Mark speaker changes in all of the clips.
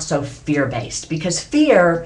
Speaker 1: so fear-based, because fear,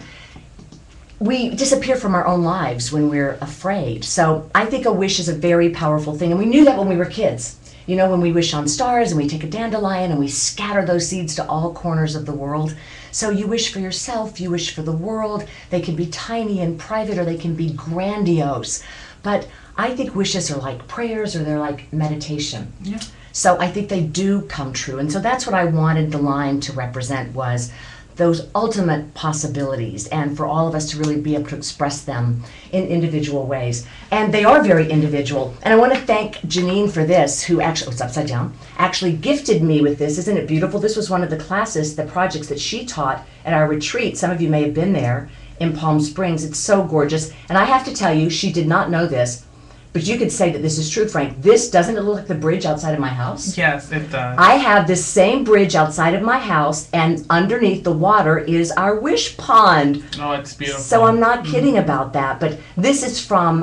Speaker 1: we disappear from our own lives when we're afraid. So I think a wish is a very powerful thing, and we knew that when we were kids. You know, when we wish on stars and we take a dandelion and we scatter those seeds to all corners of the world. So you wish for yourself, you wish for the world. They can be tiny and private, or they can be grandiose. But I think wishes are like prayers, or they're like meditation.
Speaker 2: Yeah.
Speaker 1: So I think they do come true. And so that's what I wanted the line to represent, was those ultimate possibilities, and for all of us to really be able to express them in individual ways. And they are very individual. And I want to thank Janine for this, who actually, it's upside down, actually gifted me with this. Isn't it beautiful? This was one of the classes, the projects that she taught at our retreat. Some of you may have been there in Palm Springs. It's so gorgeous. And I have to tell you, she did not know this, but you could say that this is true, Frank. This, doesn't it look like the bridge outside of my house?
Speaker 2: Yes, it does.
Speaker 1: I have this same bridge outside of my house, and underneath the water is our wish pond.
Speaker 2: Oh, it's beautiful.
Speaker 1: So I'm not kidding about that. But this is from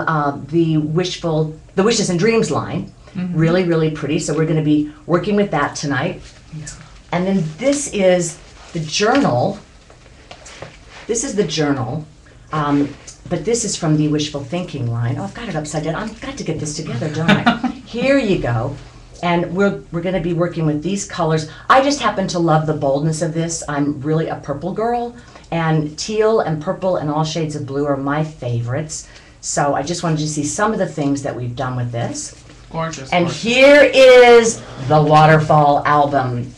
Speaker 1: the Wishes and Dreams line. Really, really pretty. So we're going to be working with that tonight.
Speaker 2: Yeah.
Speaker 1: And then this is the journal. This is the journnal. But this is from the Wishful Thinking line. Oh, I've got it upside down. I've got to get this together, don't I? Here you go. And we're going to be working with these colors. I just happen to love the boldness of this. I'm really a purple girl, and teal and purple and all shades of blue are my favorites. So I just wanted you to see some of the things that we've done with this.
Speaker 2: Gorgeous.
Speaker 1: And
Speaker 2: gorgeous.
Speaker 1: here is the waterfall album.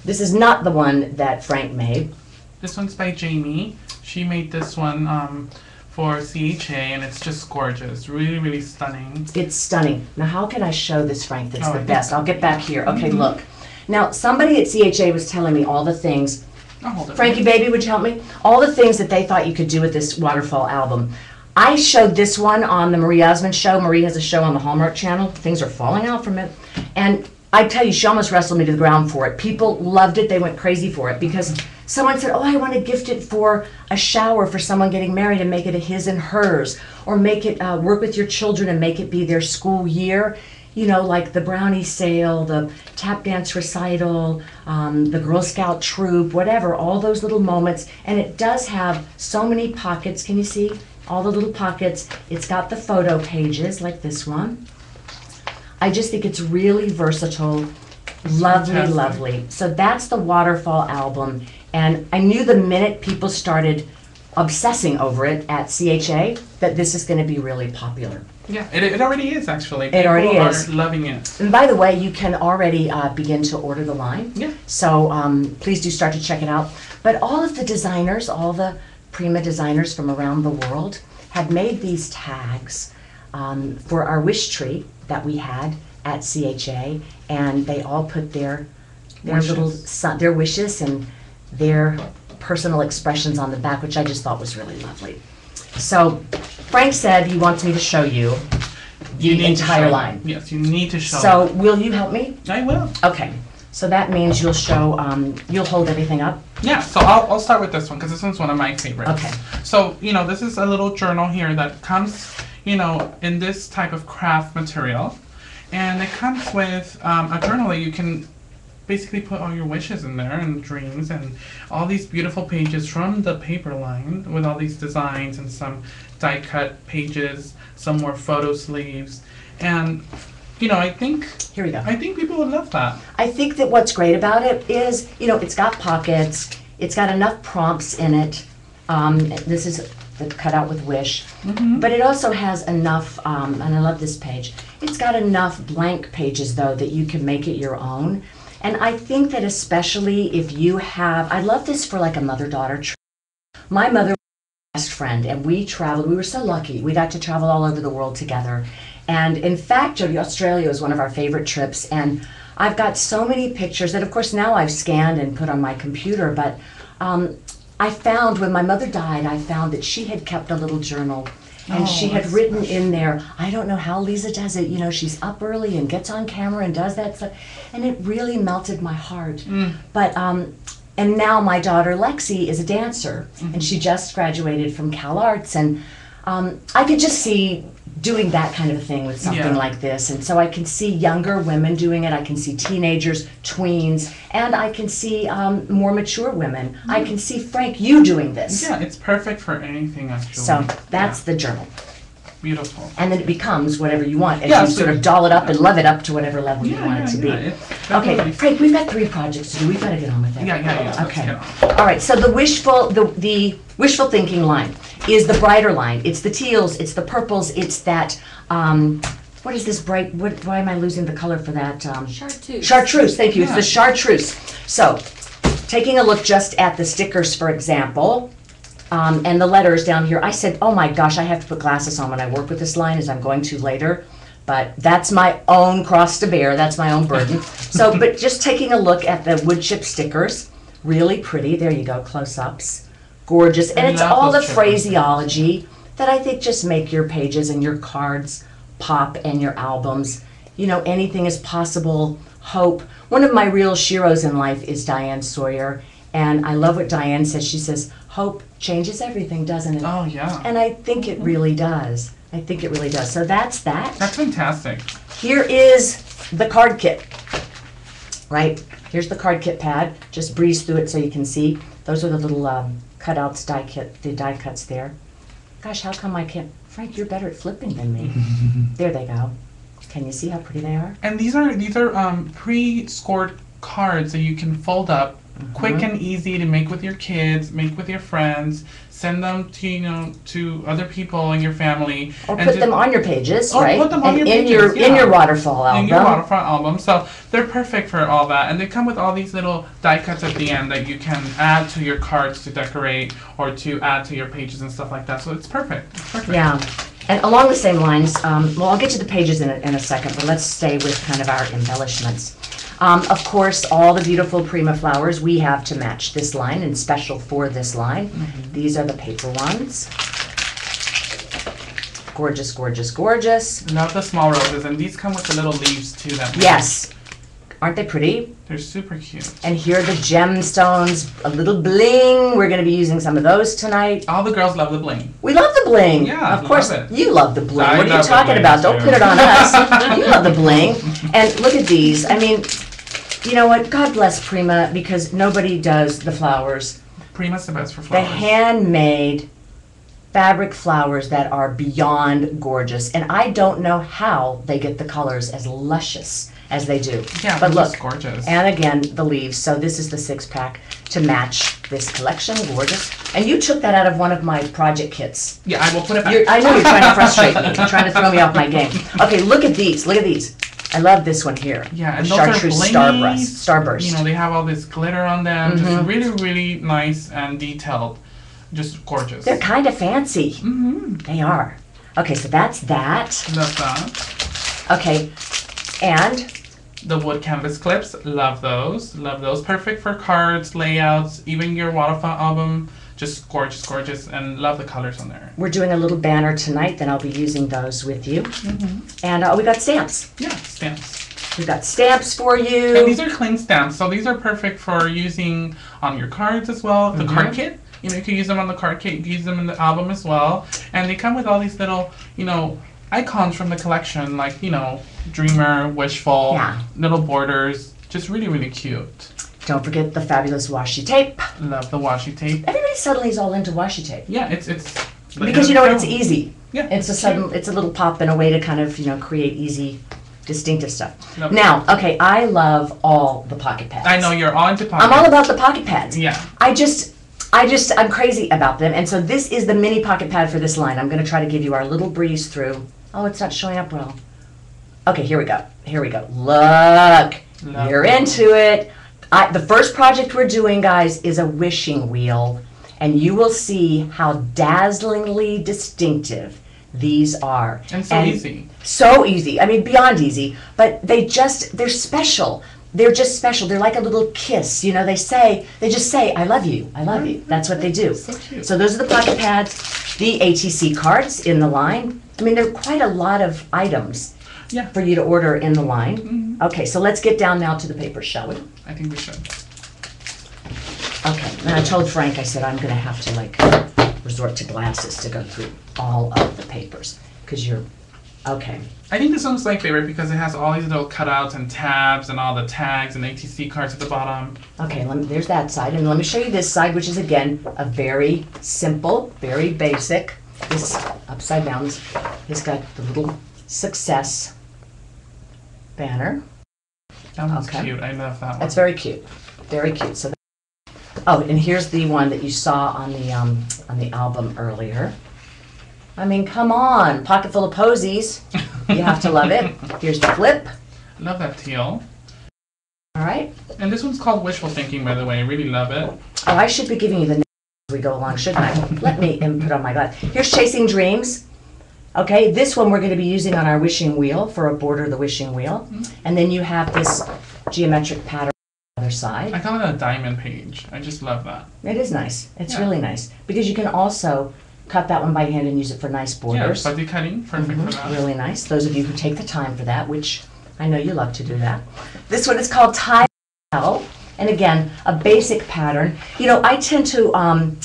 Speaker 1: This is not the one that Frank made.
Speaker 2: This one's by Jamie. She made this one for CHA, and it's just gorgeous. Really, really stunning.
Speaker 1: It's stunning. Now, how can I show this, Frank, that's
Speaker 2: Oh,
Speaker 1: the
Speaker 2: I
Speaker 1: best?
Speaker 2: think-
Speaker 1: I'll get back here. Okay, look. Now, somebody at CHA was telling me all the things.
Speaker 2: I'll hold it.
Speaker 1: Frankie, baby, would you help me? All the things that they thought you could do with this waterfall album. I showed this one on the Marie Osmond show. Marie has a show on the Hallmark Channel. Things are falling out from it. And I tell you, she almost wrestled me to the ground for it. People loved it. They went crazy for it because someone said, oh, I want to gift it for a shower for someone getting married and make it a his and hers, or make it work with your children and make it be their school year. You know, like the brownie sale, the tap dance recital, the Girl Scout troop, whatever, all those little moments. And it does have so many pockets. Can you see all the little pockets? It's got the photo pages like this one. I just think it's really versatile, lovely,
Speaker 2: Fantastic.
Speaker 1: lovely. So that's the Waterfall album. And I knew the minute people started obsessing over it at CHA that this is going to be really popular.
Speaker 2: Yeah, it already is, actually.
Speaker 1: It already
Speaker 2: People
Speaker 1: is.
Speaker 2: are loving it.
Speaker 1: And by the way, you can already begin to order the line.
Speaker 2: Yeah.
Speaker 1: So please do start to check it out. But all of the designers, all the Prima designers from around the world have made these tags for our wish tree that we had at CHA, and they all put their
Speaker 2: Wishes.
Speaker 1: their wishes and their personal expressions on the back, which I just thought was really lovely. So Frank said he wants me to show you
Speaker 2: You
Speaker 1: the
Speaker 2: need to
Speaker 1: entire
Speaker 2: show
Speaker 1: line.
Speaker 2: them. Yes, you need to show
Speaker 1: So
Speaker 2: them.
Speaker 1: will you help me?
Speaker 2: I will.
Speaker 1: Okay. So that means you'll show, you'll hold everything up?
Speaker 2: Yeah, so I'll start with this one because this one's one of my favorites.
Speaker 1: Okay.
Speaker 2: So, this is a little journal here that comes, in this type of craft material. And it comes with a journal that you can basically put all your wishes in there and dreams and all these beautiful pages from the paper line with all these designs and some die cut pages, some more photo sleeves. And, I think
Speaker 1: Here we go.
Speaker 2: people would love that.
Speaker 1: I think that what's great about it is, it's got pockets, it's got enough prompts in it. This is the cutout with wish, but it also has enough, and I love this page, it's got enough blank pages though that you can make it your own. And I think that especially if you have, I love this for like a mother-daughter trip. My mother was my best friend, and we traveled, we were so lucky, we got to travel all over the world together. And in fact, Jody, Australia was one of our favorite trips, and I've got so many pictures that of course now I've scanned and put on my computer, but I found when my mother died, I found that she had kept a little journal, and she had written in there, I don't know how Leeza does it, she's up early and gets on camera and does that stuff, and it really melted my heart. But and now my daughter Lexi is a dancer, and she just graduated from Cal Arts, and I could just see doing that kind of thing with something like this. And so I can see younger women doing it. I can see teenagers, tweens, and I can see more mature women. I can see, Frank, you doing this.
Speaker 2: Yeah, it's perfect for anything, actually.
Speaker 1: So that's the journal.
Speaker 2: Beautiful.
Speaker 1: And then it becomes whatever you want as you sort of doll it up and love it up to whatever level you want it to be. Okay, Frank, we've got 3 projects to do. We've got to get on with it.
Speaker 2: Yeah.
Speaker 1: Okay. All right, so the wishful thinking line is the brighter line. It's the teals, it's the purples, it's that, what is this bright, why am I losing the color for that?
Speaker 3: Chartreuse.
Speaker 1: Chartreuse, thank you. It's the chartreuse. So, taking a look just at the stickers, for example, and the letters down here, I said, oh my gosh, I have to put glasses on when I work with this line, as I'm going to later. But that's my own cross to bear, that's my own burden. So, but just taking a look at the wood chip stickers, really pretty. There you go, close-ups. Gorgeous. And it's all the phraseology that I think just make your pages and your cards pop and your albums. You know, anything is possible. Hope. One of my real sheroes in life is Diane Sawyer. And I love what Diane says. She says, hope changes everything, doesn't it?
Speaker 2: Oh, yeah.
Speaker 1: And I think it really does. I think it really does. So that's that.
Speaker 2: That's fantastic.
Speaker 1: Here is the card kit. Right? Here's the card kit pad. Just breeze through it so you can see. Those are the little cutouts, the die cuts there. Gosh, how come I can't? Frank, you're better at flipping than me. There they go. Can you see how pretty they are?
Speaker 2: And these are pre-scored cards that you can fold up, quick and easy to make with your kids, make with your friends, send them to to other people in your family,
Speaker 1: or put them on your pages, right?
Speaker 2: Put them on your pages,
Speaker 1: in your waterfall album.
Speaker 2: In your waterfall album. So they're perfect for all that, and they come with all these little die cuts at the end that you can add to your cards to decorate or to add to your pages and stuff like that. So it's perfect. It's perfect.
Speaker 1: Yeah. And along the same lines, well, I'll get to the pages in a second, but let's stay with kind of our embellishments. Of course, all the beautiful Prima flowers we have to match this line and special for this line. These are the paper ones. Gorgeous, gorgeous, gorgeous.
Speaker 2: Love the small roses, and these come with the little leaves too.
Speaker 1: Yes. Aren't they pretty?
Speaker 2: They're super cute.
Speaker 1: And here are the gemstones, a little bling. We're going to be using some of those tonight.
Speaker 2: All the girls love the bling.
Speaker 1: We love the bling.
Speaker 2: Yeah,
Speaker 1: of course.
Speaker 2: love it.
Speaker 1: You love the bling.
Speaker 2: I
Speaker 1: what are you talking about? Don't put it on us. You love the bling. And look at these. I mean, you know what? God bless Prima, because nobody does the flowers.
Speaker 2: Prima's the best for
Speaker 1: The
Speaker 2: flowers.
Speaker 1: handmade fabric flowers that are beyond gorgeous. And I don't know how they get the colors as luscious as they do.
Speaker 2: Yeah,
Speaker 1: but look,
Speaker 2: gorgeous.
Speaker 1: And again, the leaves. So this is the 6-pack to match this collection. Gorgeous. And you took that out of one of my project kits.
Speaker 2: Yeah, I will put it back.
Speaker 1: I know you're trying to frustrate me. You're trying to throw me off my game. Okay, look at these. Look at these. I love this one here.
Speaker 2: Yeah, and
Speaker 1: the
Speaker 2: those
Speaker 1: Chartreuse
Speaker 2: are blingy.
Speaker 1: Starburst.
Speaker 2: You know, they have all this glitter on them. Just really, really nice and detailed. Just gorgeous.
Speaker 1: They're kind of fancy. They are. Okay, so that's that.
Speaker 2: Love that.
Speaker 1: Okay, and
Speaker 2: the wood canvas clips. Love those. Love those. Perfect for cards, layouts, even your waterfall album. Just gorgeous, gorgeous, and love the colors on there.
Speaker 1: We're doing a little banner tonight, then I'll be using those with you. And we got stamps.
Speaker 2: Yeah, stamps.
Speaker 1: We got stamps for you.
Speaker 2: And these are cling stamps, so these are perfect for using on your cards as well. The card kit. You know, you can use them on the card kit. You can use them in the album as well. And they come with all these little, icons from the collection, like, Dreamer, Wishful, little borders. Just really, really cute.
Speaker 1: Don't forget the fabulous washi tape.
Speaker 2: Love the washi tape.
Speaker 1: Everybody suddenly is all into washi tape.
Speaker 2: Yeah, it's
Speaker 1: because you know what, it's easy.
Speaker 2: Yeah,
Speaker 1: it's a little pop and a way to kind of create easy, distinctive stuff.
Speaker 2: Love
Speaker 1: now, okay, I love all the pocket pads.
Speaker 2: I know you're all into pocket.
Speaker 1: I'm all about the pocket pads.
Speaker 2: Yeah.
Speaker 1: I'm crazy about them, and so this is the mini pocket pad for this line. I'm going to try to give you our little breeze through. Oh, it's not showing up well. Okay, here we go. Look, you're into it. The first project we're doing, guys, is a wishing wheel, and you will see how dazzlingly distinctive these are.
Speaker 2: And easy.
Speaker 1: So easy. I mean, beyond easy. But they're special. They're just special. They're like a little kiss. They just say, I love you. I love you. That's what they do.
Speaker 2: So cute.
Speaker 1: So those are the pocket pads, the ATC cards in the line. I mean, there are quite a lot of items for you to order in the line. Okay, so let's get down now to the papers, shall we?
Speaker 2: I think we should.
Speaker 1: Okay, and I told Frank, I said, I'm going to have to resort to glasses to go through all of the papers, because you're Okay.
Speaker 2: I think this one's my favorite because it has all these little cutouts and tabs and all the tags and ATC cards at the bottom.
Speaker 1: Okay, there's that side. And let me show you this side, which is, again, a very simple, very basic. This upside down has got the little success banner.
Speaker 2: That one's cute. I love that one.
Speaker 1: That's very cute. Very cute. So, oh, and here's the one that you saw on the album earlier. I mean, come on, pocket full of posies. You have to love it. Here's the flip.
Speaker 2: Love that teal.
Speaker 1: All right.
Speaker 2: And this one's called Wishful Thinking, by the way. I really love it.
Speaker 1: Oh, I should be giving you the names as we go along, shouldn't I? Let me input on my glass. Here's Chasing Dreams. Okay, this one we're going to be using on our wishing wheel for a border of the wishing wheel. And then you have this geometric pattern on the other side.
Speaker 2: I call it a diamond page. I just love that.
Speaker 1: It is nice. It's really nice. Because you can also cut that one by hand and use it for nice borders.
Speaker 2: Yeah, fuzzy cutting, perfect for that.
Speaker 1: Really nice. Those of you who take the time for that, which I know you love to do that. This one is called Tie L, and again, a basic pattern. You know, I tend to,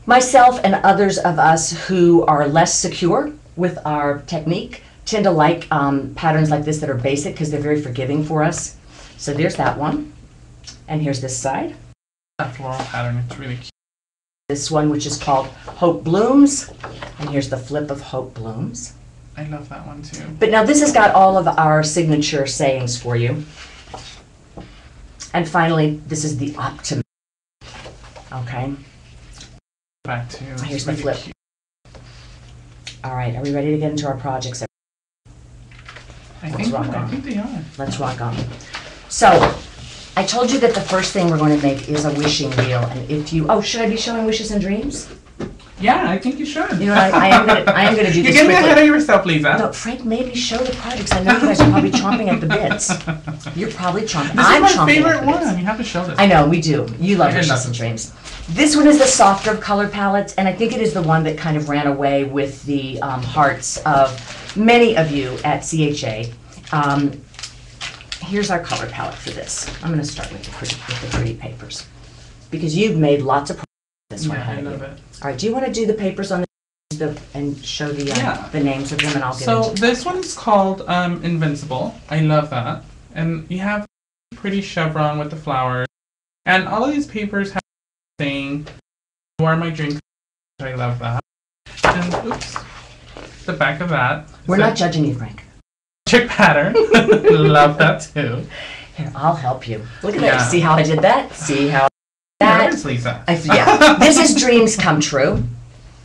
Speaker 1: myself and others of us who are less secure with our technique, tend to like patterns like this that are basic because they're very forgiving for us. So there's that one, and here's this side.
Speaker 2: That floral pattern, it's really cute.
Speaker 1: This one, which is called Hope Blooms, and here's the flip of Hope Blooms.
Speaker 2: I love that one too.
Speaker 1: But now this has got all of our signature sayings for you. And finally, this is the Optimist. Okay.
Speaker 2: Back to
Speaker 1: Here's the flip. Cute. All right, are we ready to get into our projects?
Speaker 2: I think they are.
Speaker 1: Let's rock on. So, I told you that the first thing we're going to make is a wishing wheel, and if you, should I be showing wishes and dreams?
Speaker 2: Yeah, I think you should.
Speaker 1: You know, I am going to do this.
Speaker 2: You're getting ahead of yourself, Leeza.
Speaker 1: No, Frank made me show the projects. I know you guys are probably chomping at the bits. You're probably chomping.
Speaker 2: This
Speaker 1: I'm
Speaker 2: is my
Speaker 1: chomping
Speaker 2: favorite
Speaker 1: at the
Speaker 2: one.
Speaker 1: bits.
Speaker 2: You have to show this.
Speaker 1: I know, we do. You love wishes and dreams. This one is the softer of color palettes, and I think it is the one that kind of ran away with the hearts of many of you at CHA. Here's our color palette for this. I'm going to start with the pretty papers because you've made lots of this one.
Speaker 2: Yeah, I love it.
Speaker 1: All right, do you want to do the papers on and show the names of them, and I'll get
Speaker 2: So
Speaker 1: into
Speaker 2: this one's called Invincible. I love that, and you have a pretty chevron with the flowers, and all of these papers have saying "You are my drink." I love that, and oops, the back of that.
Speaker 1: We're not judging you, Frank.
Speaker 2: Chick pattern. Love that too.
Speaker 1: Here, I'll help you. Look at that. See how I did that? See how
Speaker 2: that? Where's Leeza?
Speaker 1: Yeah. This is Dreams Come True.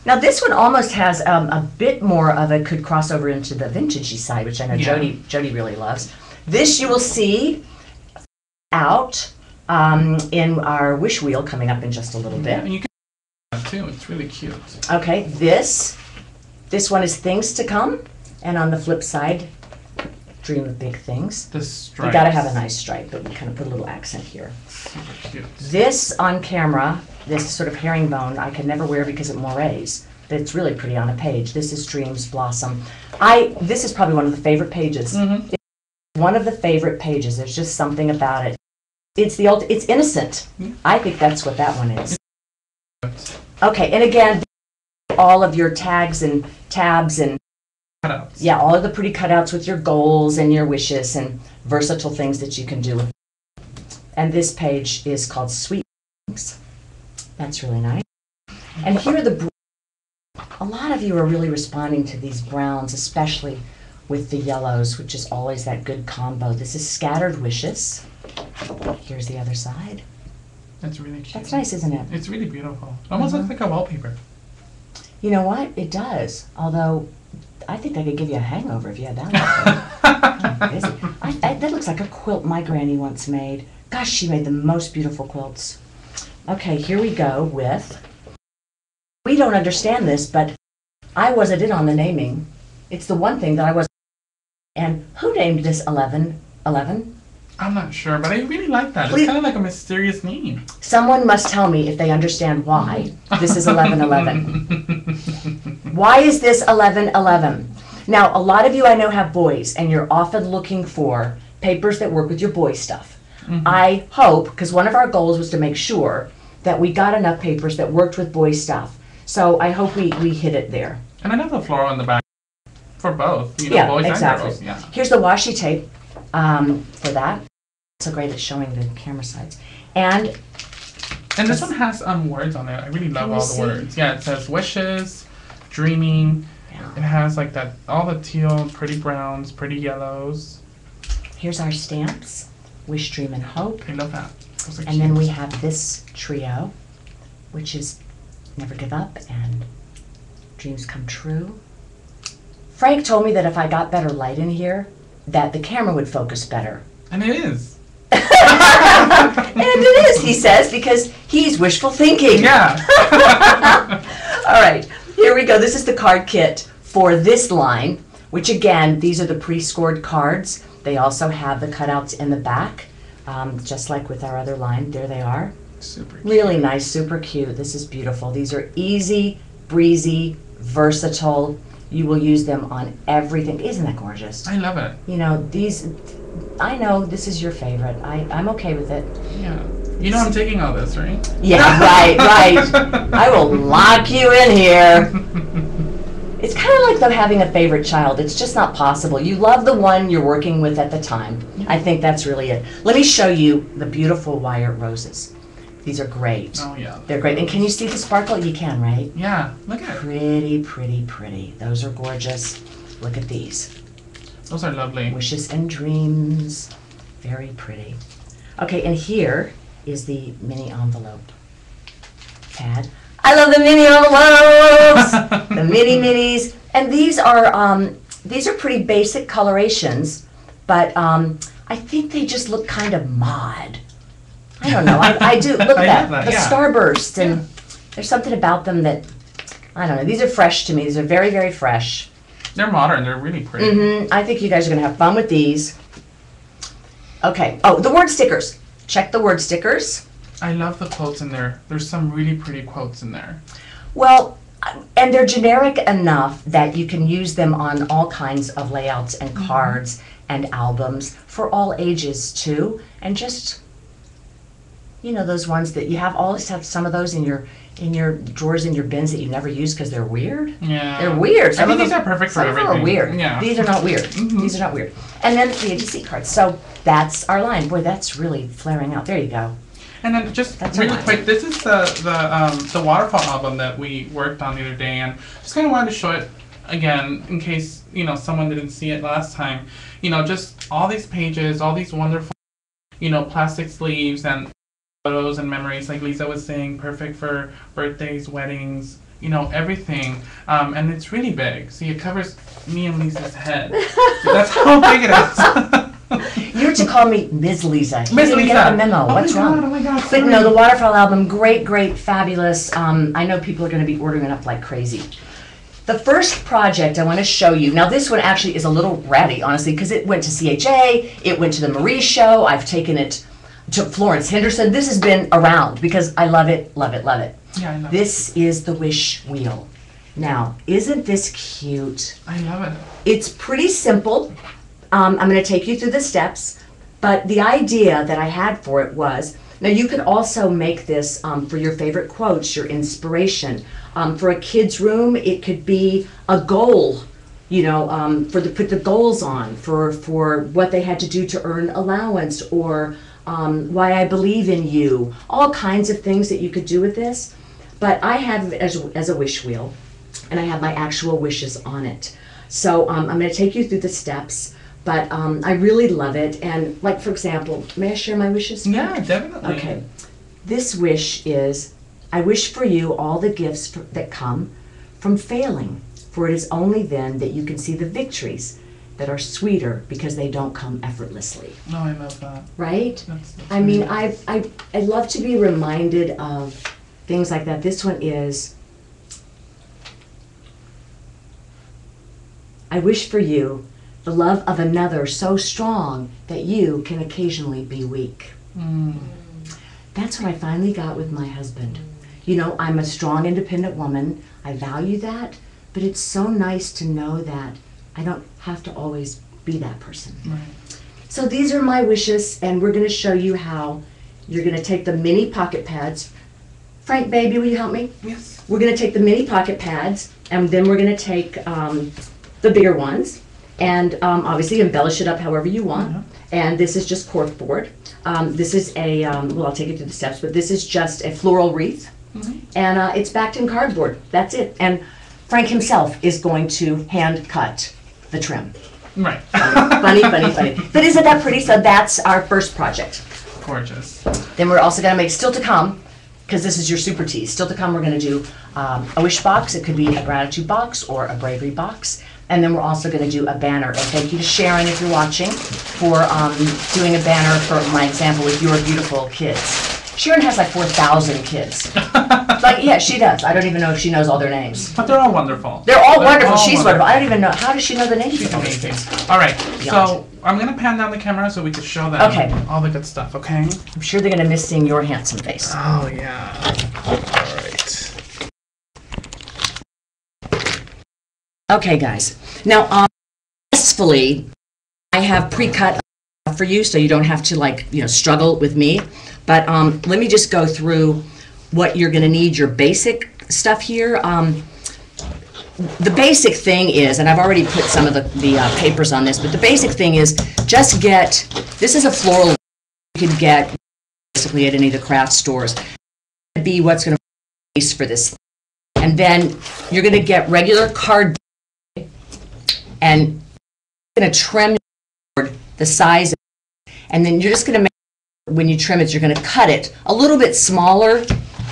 Speaker 1: Now this one almost has a bit more of a could cross over into the vintagey side, which I know Jody really loves. This you will see out in our wish wheel coming up in just a little bit.
Speaker 2: And you can that too. It's really cute.
Speaker 1: Okay, this one is Things to Come, and on the flip side, Dream of Big Things.
Speaker 2: The stripes.
Speaker 1: You gotta have a nice stripe, but we kind of put a little accent here.
Speaker 2: Super cute.
Speaker 1: This on camera, this sort of herringbone, I can never wear because it morays. But it's really pretty on a page. This is Dreams Blossom. This is probably one of the favorite pages. It's one of the favorite pages. There's just something about it. It's innocent. I think that's what that one is. Okay, and again, all of your tags and tabs and
Speaker 2: cutouts.
Speaker 1: Yeah, all of the pretty cutouts with your goals and your wishes and versatile things that you can do with. And this page is called Sweet Things. That's really nice. And here are a lot of you are really responding to these browns, especially with the yellows, which is always that good combo. This is Scattered Wishes. Here's the other side.
Speaker 2: That's really cute.
Speaker 1: That's nice, isn't it?
Speaker 2: It's really beautiful. It almost looks like a wallpaper.
Speaker 1: You know what? It does. Although, I think that could give you a hangover if you had that. That looks like a quilt my granny once made. Gosh, she made the most beautiful quilts. Okay, here we go with, we don't understand this, but I wasn't in on the naming. It's the one thing that I wasn't. And who named this 1111?
Speaker 2: I'm not sure, but I really like that. It's kind of like a mysterious name.
Speaker 1: Someone must tell me if they understand why this is 1111. Why is this 1111? Now, a lot of you I know have boys, and you're often looking for papers that work with your boy stuff. I hope, because one of our goals was to make sure that we got enough papers that worked with boy stuff. So I hope we hit it there.
Speaker 2: And I love the floral on the back. for both, you know, boys
Speaker 1: exactly.
Speaker 2: and girls. Yeah.
Speaker 1: Here's the washi tape for that. It's so great at showing the camera sides. And
Speaker 2: this one has words on it. I really love
Speaker 1: you
Speaker 2: all the
Speaker 1: see?
Speaker 2: words. Yeah, it says wishes, dreaming.
Speaker 1: Yeah.
Speaker 2: It has like that, all the teal, pretty browns, pretty yellows.
Speaker 1: Here's our stamps, wish, dream, and hope.
Speaker 2: I love that. Those are
Speaker 1: And then
Speaker 2: cute.
Speaker 1: we have this trio, which is never give up and dreams come true. Frank told me that if I got better light in here, that the camera would focus better.
Speaker 2: And it is.
Speaker 1: And it is, he says, because he's wishful thinking.
Speaker 2: Yeah.
Speaker 1: All right, here we go. This is the card kit for this line, which again, these are the pre-scored cards. They also have the cutouts in the back, just like with our other line. There they are.
Speaker 2: Super cute.
Speaker 1: Really nice, super cute. This is beautiful. These are easy, breezy, versatile. You will use them on everything. Isn't that gorgeous?
Speaker 2: I love it.
Speaker 1: You know, these, I know this is your favorite. I'm okay with it.
Speaker 2: Yeah. You know I'm taking all this, right?
Speaker 1: Yeah, right. I will lock you in here. It's kind of like though having a favorite child. It's just not possible. You love the one you're working with at the time. I think that's really it. Let me show you the beautiful wire roses. These are great.
Speaker 2: Oh, yeah.
Speaker 1: They're great. And can you see the sparkle? You can, right?
Speaker 2: Yeah, look at it.
Speaker 1: Pretty, pretty, pretty. Those are gorgeous. Look at these.
Speaker 2: Those are lovely.
Speaker 1: Wishes and dreams. Very pretty. Okay, and here is the mini envelope pad. I love the mini envelopes! The mini minis. And these are pretty basic colorations, but I think they just look kind of mod. I don't know. I do. Look at that. The starburst. And there's something about them that, I don't know. These are fresh to me. These are very, very fresh.
Speaker 2: They're modern. They're really pretty.
Speaker 1: I think you guys are going to have fun with these. Okay. Oh, the word stickers. Check the word stickers.
Speaker 2: I love the quotes in there. There's some really pretty quotes in there.
Speaker 1: Well, and they're generic enough that you can use them on all kinds of layouts and cards and albums for all ages too. And just, you know, those ones that you always have some of those in your drawers in your bins that you never use because they're weird.
Speaker 2: Yeah.
Speaker 1: They're weird.
Speaker 2: I think these are perfect for everything.
Speaker 1: Some of them are weird.
Speaker 2: Yeah.
Speaker 1: These are not weird. These are not weird. And then the ADC cards. So that's our line. Boy, that's really flaring out. There you go.
Speaker 2: And then just really quick, this is the waterfall album that we worked on the other day, and just kind of wanted to show it again in case, you know, someone didn't see it last time. You know, just all these pages, all these wonderful, you know, plastic sleeves and photos and memories, like Leeza was saying, perfect for birthdays, weddings, you know, everything. And it's really big. See, it covers me and Lisa's head. That's how big it is.
Speaker 1: You're to call me Ms. Leeza.
Speaker 2: Ms.
Speaker 1: You didn't
Speaker 2: Leeza.
Speaker 1: get the memo. What's wrong?
Speaker 2: Oh my God.
Speaker 1: But no, the Waterfall album, great, great, fabulous. I know people are going to be ordering it up like crazy. The first project I want to show you, now this one actually is a little ratty, honestly, because it went to CHA, it went to the Marie Show, I've taken it to Florence Henderson. This has been around because I love it, love it, love it.
Speaker 2: Yeah, I know.
Speaker 1: This is the Wish Wheel. Now, isn't this cute?
Speaker 2: I love it.
Speaker 1: It's pretty simple. I'm going to take you through the steps, but the idea that I had for it was, now you could also make this for your favorite quotes, your inspiration. For a kid's room, it could be a goal, you know, put the goals on, for what they had to do to earn allowance, or why I believe in you, all kinds of things that you could do with this. But I have it as a wish wheel, and I have my actual wishes on it. So I'm going to take you through the steps. But I really love it. And like, for example, may I share my wishes?
Speaker 2: Yeah, definitely.
Speaker 1: Okay. This wish is, I wish for you all the gifts that come from failing, for it is only then that you can see the victories that are sweeter because they don't come effortlessly.
Speaker 2: No, I love that.
Speaker 1: Right?
Speaker 2: That's
Speaker 1: I mean, I love to be reminded of things like that. This one is, I wish for you the love of another so strong that you can occasionally be weak. That's what I finally got with my husband. You know, I'm a strong, independent woman. I value that, but it's so nice to know that I don't have to always be that person.
Speaker 2: Right.
Speaker 1: So these are my wishes, and we're going to show you how you're going to take the mini pocket pads. Frank, baby, will you help me?
Speaker 2: Yes.
Speaker 1: We're going to take the mini pocket pads, and then we're going to take the bigger ones, and obviously embellish it up however you want. And this is just cork board. This is a, well, I'll take you through the steps, but this is just a floral wreath. And it's backed in cardboard. That's it. And Frank himself is going to hand cut the trim.
Speaker 2: Right.
Speaker 1: Funny. But isn't that pretty? So that's our first project.
Speaker 2: Gorgeous.
Speaker 1: Then we're also going to make, still to come, because this is your super tease, still to come, we're going to do a wish box. It could be a gratitude box or a bravery box. And then we're also going to do a banner. And thank you to Sharon, if you're watching, for doing a banner for my example with your beautiful kids. Sharon has like 4,000 kids. Like, yeah, she does. I don't even know if she knows all their names.
Speaker 2: But they're all wonderful.
Speaker 1: They're all wonderful. She's wonderful. I don't even know. How does she know the names
Speaker 2: She's
Speaker 1: of all these
Speaker 2: amazing.
Speaker 1: kids?
Speaker 2: All right, so I'm going to pan down the camera so we can show them all the good stuff, okay?
Speaker 1: I'm sure they're going to miss seeing your handsome face.
Speaker 2: Oh, yeah. All right.
Speaker 1: Okay, guys. Now, successfully, I have pre-cut for you so you don't have to, like, struggle with me. But let me just go through what you're going to need, your basic stuff here. The basic thing is, and I've already put some of the papers on this, but the basic thing is just get, this is a floral you can get basically at any of the craft stores. Be what's going to be base for this. And then you're going to get regular cardboard and you're going to trim the size, and then you're just going to make, when you trim it, you're going to cut it a little bit smaller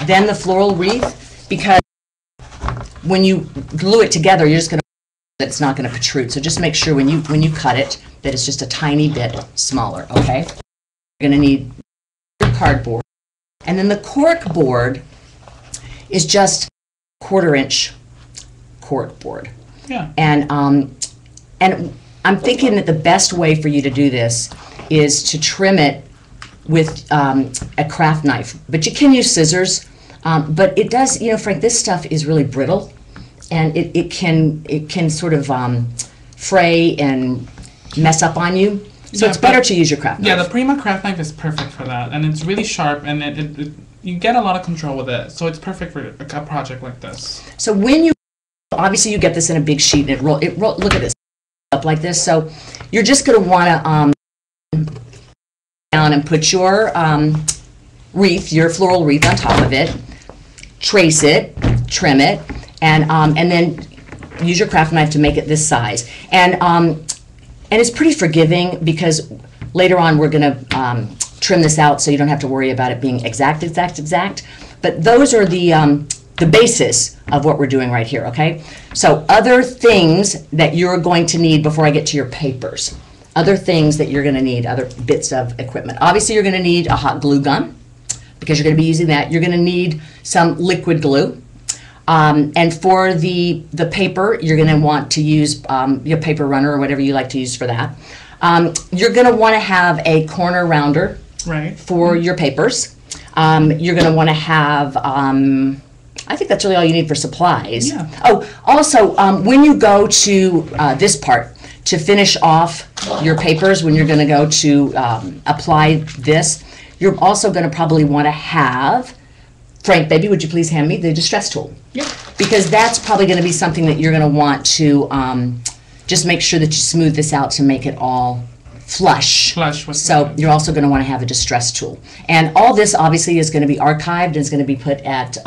Speaker 1: than the floral wreath, because when you glue it together, you're just going to, that it's not going to protrude. So just make sure when you cut it that it's just a tiny bit smaller, okay? You're going to need cardboard, and then the cork board is just 1/4 inch cork board.
Speaker 2: Yeah.
Speaker 1: And I'm thinking that the best way for you to do this is to trim it with a craft knife, but you can use scissors. But it does, Frank, this stuff is really brittle, and it can sort of fray and mess up on you. So it's better to use your craft knife.
Speaker 2: Yeah, the Prima craft knife is perfect for that, and it's really sharp, and it you get a lot of control with it. So it's perfect for a project like this.
Speaker 1: So when you, obviously you get this in a big sheet, and it roll, look at this, up like this. So you're just going to want to down and put your wreath, your floral wreath on top of it, trace it, trim it, and then use your craft knife to make it this size. And it's pretty forgiving, because later on we're going to trim this out so you don't have to worry about it being exact. But those are the basis of what we're doing right here, okay? So other things that you're going to need before I get to your papers. Other things that you're going to need, other bits of equipment. Obviously you're going to need a hot glue gun, because you're going to be using that. You're going to need some liquid glue. And for the paper, you're going to want to use your paper runner or whatever you like to use for that. You're going to want to have a corner rounder for your papers. You're going to want to have, I think that's really all you need for supplies.
Speaker 2: Yeah.
Speaker 1: Oh, also, when you go to this part, to finish off your papers, when you're going to go to apply this, you're also going to probably want to have, Frank, baby, would you please hand me the distress tool?
Speaker 2: Yep.
Speaker 1: Because that's probably going to be something that you're going to want to just make sure that you smooth this out to make it all flush. So you're also going to want to have a distress tool. And all this obviously is going to be archived and is going to be put at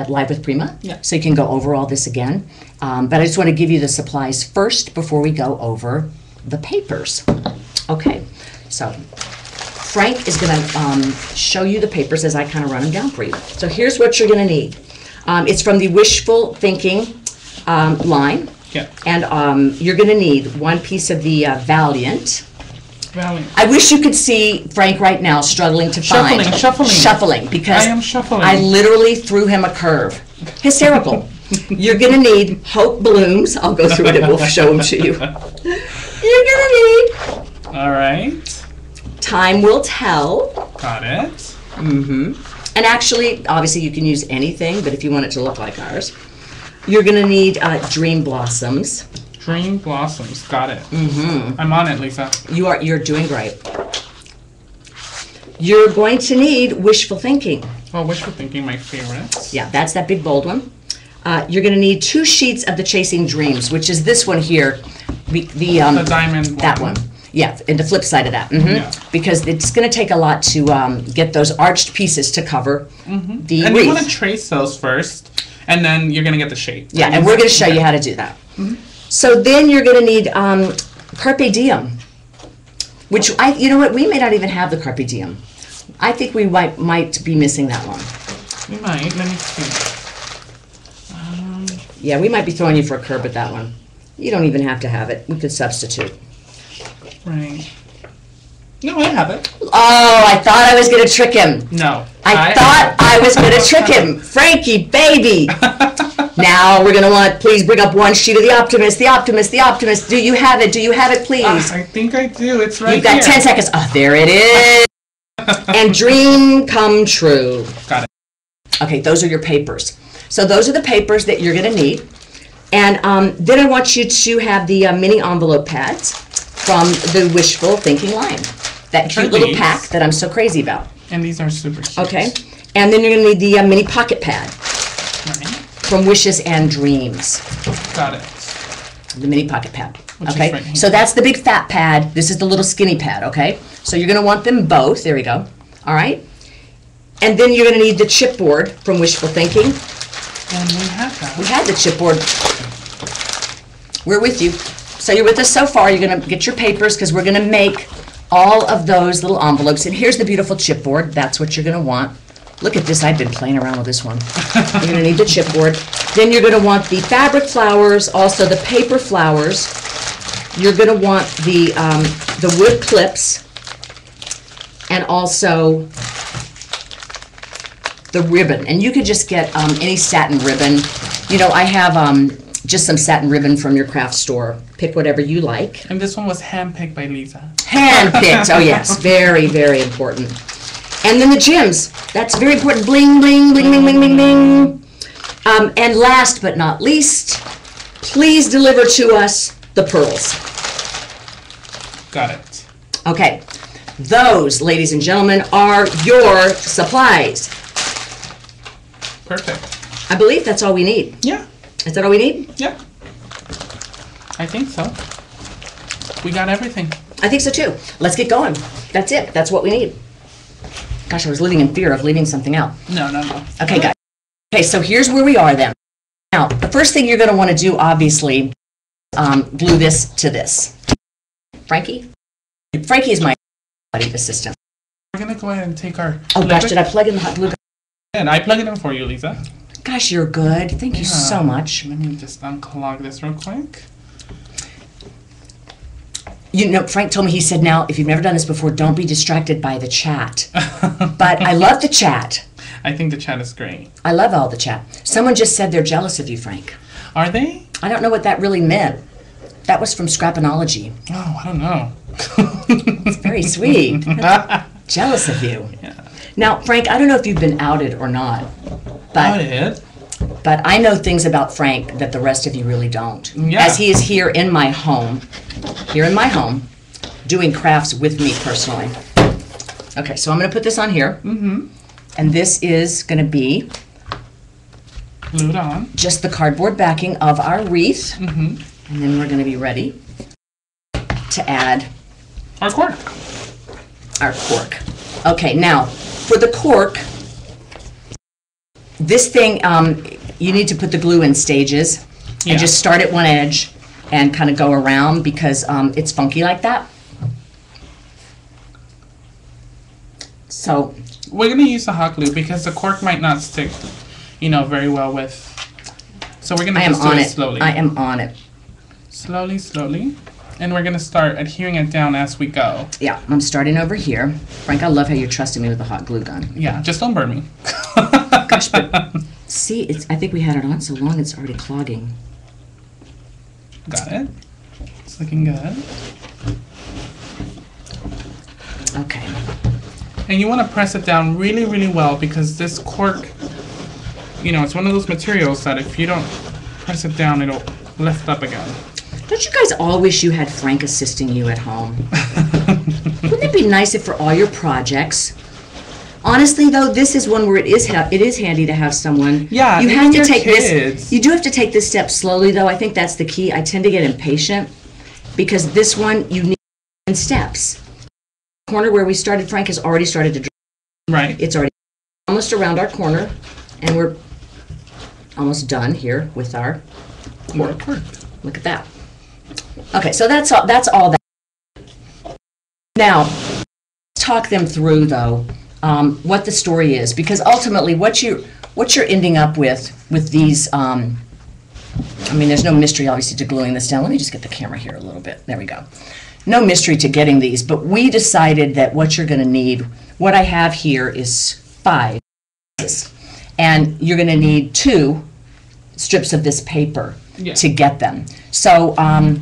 Speaker 1: Live with Prima.
Speaker 2: Yeah.
Speaker 1: So you can go over all this again. But I just want to give you the supplies first before we go over the papers. Okay, so Frank is going to show you the papers as I kind of run them down for you. So here's what you're going to need. It's from the Wishful Thinking line.
Speaker 2: Yeah.
Speaker 1: And you're going to need one piece of the Valiant.
Speaker 2: Valiant.
Speaker 1: I wish you could see Frank right now struggling to find. Shuffling. Because
Speaker 2: I am shuffling.
Speaker 1: I literally threw him a curve. Hysterical. You're going to need Hope Blooms. I'll go through it and we'll show them to you. You're going to need.
Speaker 2: All right.
Speaker 1: Time Will Tell.
Speaker 2: Got it.
Speaker 1: Mm-hmm. And actually, obviously, you can use anything, but if you want it to look like ours, you're going to need Dream Blossoms.
Speaker 2: Dream Blossoms. Got it.
Speaker 1: Mm-hmm.
Speaker 2: I'm on it, Lisa.
Speaker 1: You're doing great. You're going to need Wishful Thinking.
Speaker 2: Oh, Wishful Thinking, my favorite.
Speaker 1: Yeah, that's that big bold one. you're going to need 2 sheets of the Chasing Dreams, which is this one here. The
Speaker 2: diamond
Speaker 1: that one. Yeah, and the flip side of that.
Speaker 2: Yeah.
Speaker 1: Because it's going to take a lot to get those arched pieces to cover the
Speaker 2: and
Speaker 1: wreath.
Speaker 2: you want to trace those first, and then you're going to get the shape.
Speaker 1: Yeah, and we're going to show you how to do that. So then you're going to need Carpe Diem, which you know what, we may not even have the Carpe Diem. I think we might be missing that one.
Speaker 2: We might. Let me see.
Speaker 1: Yeah, we might be throwing you for a curb with that one. You don't even have to have it. We could substitute.
Speaker 2: Right. No, I have it.
Speaker 1: Oh, I thought I was going to trick him.
Speaker 2: No.
Speaker 1: I thought I was going to trick him. Frankie, baby. Now we're going to want, please bring up one sheet of the Optimist, the Optimist, the Optimist. Do you have it? Do you have it, please?
Speaker 2: I think I do. It's right
Speaker 1: You've got
Speaker 2: here.
Speaker 1: 10 seconds. Oh, there it is. And dream come true.
Speaker 2: Got it.
Speaker 1: Okay, those are your papers. So those are the papers that you're going to need. And then I want you to have the mini envelope pads from the Wishful Thinking line. That cute little pack that I'm so crazy about.
Speaker 2: And these are super cute.
Speaker 1: Okay. And then you're going to need the mini pocket pad from Wishes and Dreams.
Speaker 2: Got it.
Speaker 1: The mini pocket pad.
Speaker 2: Which is
Speaker 1: Okay.
Speaker 2: right here.
Speaker 1: So that's the big fat pad. This is the little skinny pad. Okay. So you're going to want them both. There we go. All right. And then you're going to need the chipboard from Wishful Thinking.
Speaker 2: And we have that.
Speaker 1: We had the chipboard. We're with you. So you're with us so far. You're going to get your papers because we're going to make all of those little envelopes. And here's the beautiful chipboard. That's what you're going to want. Look at this. I've been playing around with this one. You're going to need the chipboard. Then you're going to want the fabric flowers, also the paper flowers. You're going to want the wood clips and also the ribbon. And you could just get any satin ribbon. You know, I have just some satin ribbon from your craft store. Pick whatever you like.
Speaker 2: And this one was handpicked by Leeza.
Speaker 1: Handpicked, oh yes, very, very important. And then the gems, that's very important. Bling, bling, bling, bling, bling, bling, bling. And last but not least, please deliver to us the pearls.
Speaker 2: Got it.
Speaker 1: Okay, those, ladies and gentlemen, are your supplies.
Speaker 2: Perfect.
Speaker 1: I believe that's all we need.
Speaker 2: Yeah.
Speaker 1: Is that all we need?
Speaker 2: Yeah. I think so. We got everything.
Speaker 1: I think so too. Let's get going. That's it. That's what we need. Gosh, I was living in fear of leaving something out.
Speaker 2: No.
Speaker 1: Okay, guys. Okay, so here's where we are then. Now, the first thing you're going to want to do, obviously, glue this to this. Frankie? Frankie is my buddy assistant.
Speaker 2: We're going to go ahead and take our...
Speaker 1: Oh gosh, did I plug in the hot glue gun?
Speaker 2: And I plug it in for you, Leeza.
Speaker 1: Gosh, you're good. Thank you so much.
Speaker 2: Let me just unclog this real quick.
Speaker 1: You know, Frank told me, he said, now, if you've never done this before, don't be distracted by the chat. But I love the chat.
Speaker 2: I think the chat is great.
Speaker 1: I love all the chat. Someone just said they're jealous of you, Frank.
Speaker 2: Are they?
Speaker 1: I don't know what that really meant. That was from Scrapinology.
Speaker 2: Oh, I don't know.
Speaker 1: It's very sweet. Jealous of you.
Speaker 2: Yeah.
Speaker 1: Now, Frank, I don't know if you've been outed or not, but I know things about Frank that the rest of you really don't.
Speaker 2: Yeah.
Speaker 1: As he is here in my home, doing crafts with me personally. Okay, so I'm going to put this on here.
Speaker 2: Mm-hmm.
Speaker 1: And this is going to be
Speaker 2: glued on.
Speaker 1: Just the cardboard backing of our wreath.
Speaker 2: Mm-hmm.
Speaker 1: And then we're going to be ready to add
Speaker 2: our cork.
Speaker 1: Our cork. Okay, now for the cork, this thing, you need to put the glue in stages and just start at one edge and kind of go around because it's funky like that. So
Speaker 2: we're going to use the hot glue because the cork might not stick, you know, very well with. So we're going to just do it slowly.
Speaker 1: I am on it.
Speaker 2: Slowly, slowly. And we're going to start adhering it down as we go.
Speaker 1: Yeah, I'm starting over here. Frank, I love how you're trusting me with the hot glue gun.
Speaker 2: Yeah, just don't burn me.
Speaker 1: Gosh, but see, I think we had it on so long it's already clogging.
Speaker 2: Got it. It's looking good.
Speaker 1: Okay.
Speaker 2: And you want to press it down really, really well because this cork, you know, it's one of those materials that if you don't press it down, it'll lift up again.
Speaker 1: Don't you guys all wish you had Frank assisting you at home? Wouldn't it be nice if for all your projects, Honestly, though, this is one where it is handy to have someone.
Speaker 2: Yeah,
Speaker 1: you have to take
Speaker 2: kids.
Speaker 1: this. You do have to take this step slowly, though. I think that's the key. I tend to get impatient because this one you need in steps. The corner where we started, Frank has already started to draw.
Speaker 2: Right.
Speaker 1: It's already almost around our corner, and we're almost done here with our work. Look at that. Okay, so that's all. That's all that. Now, let's talk them through though. What the story is, because ultimately what you're ending up with these, I mean, there's no mystery obviously to gluing this down. Let me just get the camera here a little bit. There we go. No mystery to getting these, but we decided that what you're going to need, what I have here is 5, and you're going to need 2 strips of this paper to get them. So,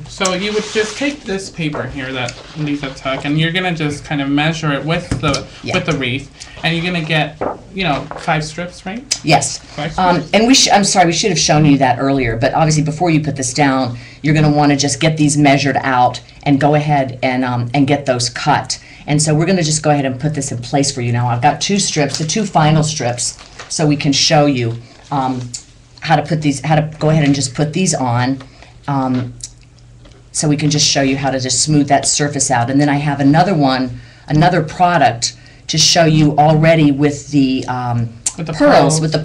Speaker 2: so you would just take this paper here that Leeza took, and you're gonna just kind of measure it with the wreath, and you're gonna get, 5 strips, right?
Speaker 1: Yes.
Speaker 2: 5 strips.
Speaker 1: And I'm sorry, we should have shown you that earlier, but obviously before you put this down, you're gonna want to just get these measured out and go ahead and get those cut. And so we're gonna just go ahead and put this in place for you now. I've got 2 strips, the 2 final strips, so we can show you how to put these, how to go ahead and just put these on. So we can just show you how to just smooth that surface out. And then I have another product to show you already with the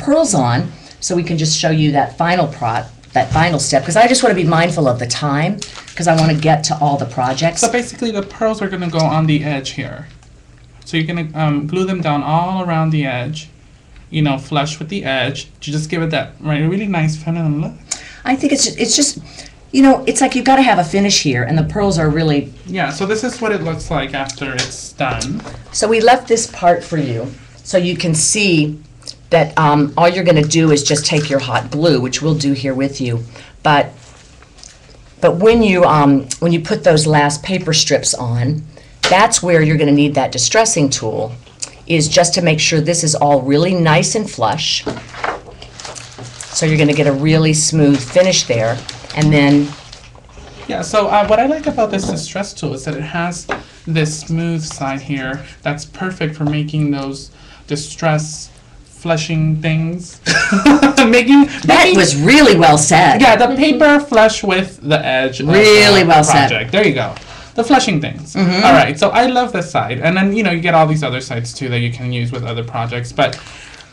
Speaker 1: pearls on, so we can just show you that final step, because I just want to be mindful of the time, because I want to get to all the projects.
Speaker 2: So basically the pearls are going to go on the edge here. So you're going to glue them down all around the edge, flush with the edge, to just give it that really nice feminine look.
Speaker 1: I think it's just it's like you've got to have a finish here, and the pearls are really...
Speaker 2: Yeah, so this is what it looks like after it's done.
Speaker 1: So we left this part for you, so you can see that all you're going to do is just take your hot glue, which we'll do here with you. But when you put those last paper strips on, that's where you're going to need that distressing tool, is just to make sure this is all really nice and flush. So you're going to get a really smooth finish there. And then...
Speaker 2: Yeah, so what I like about this distress tool is that it has this smooth side here that's perfect for making those distress flushing things.
Speaker 1: That was really well said.
Speaker 2: Yeah, the paper flush with the edge.
Speaker 1: Really well said.
Speaker 2: There you go. The flushing things. Mm-hmm. All right, so I love this side. And then, you get all these other sides too that you can use with other projects. But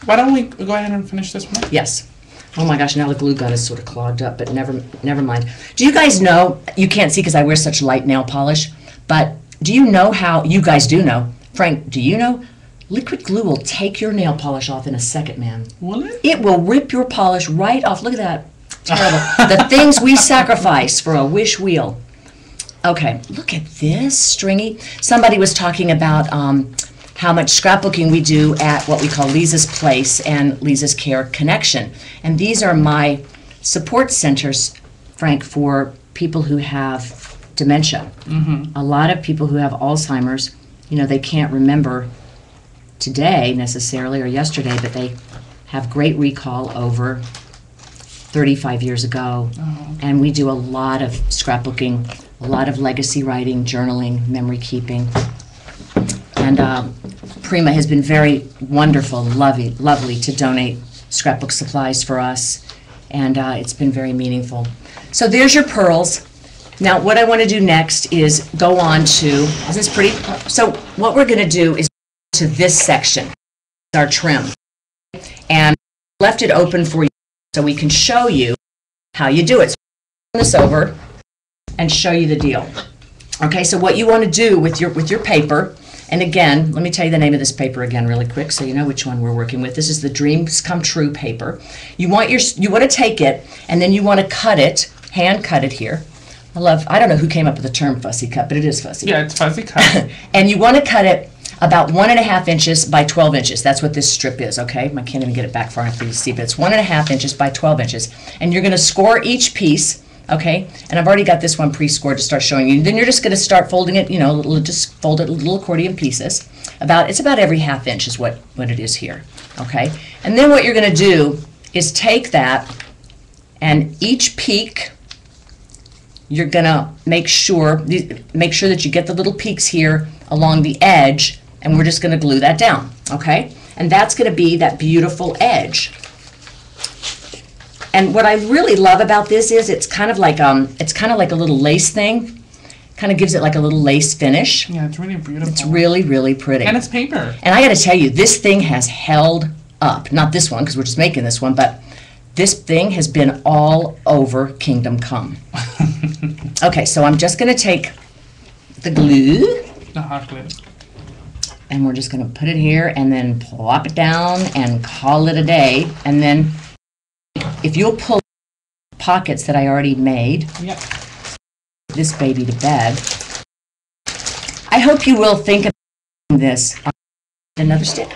Speaker 2: why don't we go ahead and finish this one?
Speaker 1: Yes. Oh my gosh, now the glue gun is sort of clogged up, but never mind. Do you guys know, you can't see because I wear such light nail polish, but do you know how, you guys do know, Frank, do you know, liquid glue will take your nail polish off in a second, man.
Speaker 2: Will it?
Speaker 1: It will rip your polish right off. Look at that. Terrible. The things we sacrifice for a wish wheel. Okay, look at this, stringy. Somebody was talking about how much scrapbooking we do at what we call Leeza's Place and Leeza's Care Connection. And these are my support centers, Frank, for people who have dementia. Mm-hmm. A lot of people who have Alzheimer's, they can't remember today necessarily or yesterday, but they have great recall over 35 years ago. Oh. And we do a lot of scrapbooking, a lot of legacy writing, journaling, memory keeping. And Prima has been very wonderful, lovely to donate scrapbook supplies for us, and it's been very meaningful. So there's your pearls. Now what I want to do next is go on to, isn't this pretty? So what we're going to do is to this section, our trim, and left it open for you so we can show you how you do it. So I'll turn this over and show you the deal. Okay, so what you want to do with your paper. And again, let me tell you the name of this paper again really quick so you know which one we're working with. This is the Dreams Come True paper. You want to take it and then you want to cut it, hand cut it here. I don't know who came up with the term fussy cut, but it is fussy.
Speaker 2: Yeah, it's fussy cut.
Speaker 1: And you want to cut it about 1.5 inches by 12 inches. That's what this strip is, okay? I can't even get it back far enough for you to see, but it's 1.5 inches by 12 inches. And you're going to score each piece. Okay, and I've already got this one pre-scored to start showing you. Then you're just going to start folding it, just fold it little accordion pieces. It's about every 1/2 inch is what it is here. Okay, and then what you're going to do is take that, and each peak, you're going to make sure that you get the little peaks here along the edge, and we're just going to glue that down. Okay, And that's going to be that beautiful edge. And what I really love about this is it's kind of like a little lace thing. Kind of gives it like a little lace finish.
Speaker 2: Yeah, it's really beautiful.
Speaker 1: It's really, really pretty.
Speaker 2: And it's paper.
Speaker 1: And I got to tell you, this thing has held up. Not this one, because we're just making this one, but this thing has been all over Kingdom Come. Okay, so I'm just going to take the glue.
Speaker 2: The hot glue.
Speaker 1: And we're just going to put it here and then plop it down and call it a day. And then if you'll pull pockets that I already made,
Speaker 2: yep,
Speaker 1: this baby to bed, I hope you will think about this. Another stick.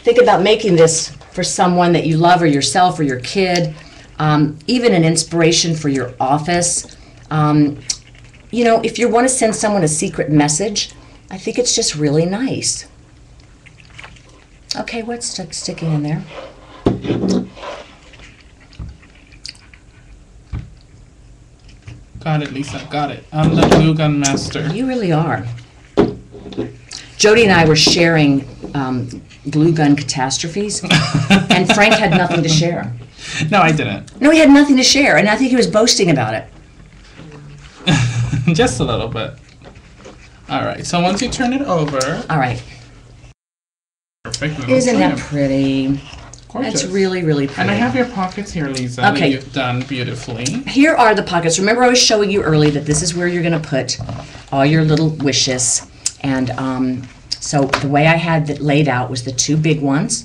Speaker 1: Think about making this for someone that you love or yourself or your kid, even an inspiration for your office. You know, if you want to send someone a secret message, I think it's just really nice. Okay, what's sticking in there?
Speaker 2: Got it, Lisa, got it. I'm the glue gun master.
Speaker 1: You really are. Jody and I were sharing glue gun catastrophes, and Frank had nothing to share.
Speaker 2: No, I didn't.
Speaker 1: No, he had nothing to share, and I think he was boasting about it.
Speaker 2: Just a little bit. All right, so once you turn it over.
Speaker 1: All right.
Speaker 2: Perfect.
Speaker 1: Isn't that pretty?
Speaker 2: Gorgeous.
Speaker 1: That's really, really pretty.
Speaker 2: And I have your pockets here, Lisa,
Speaker 1: okay,
Speaker 2: that you've done beautifully.
Speaker 1: Here are the pockets. Remember I was showing you early that this is where you're going to put all your little wishes. And so the way I had it laid out was the two big ones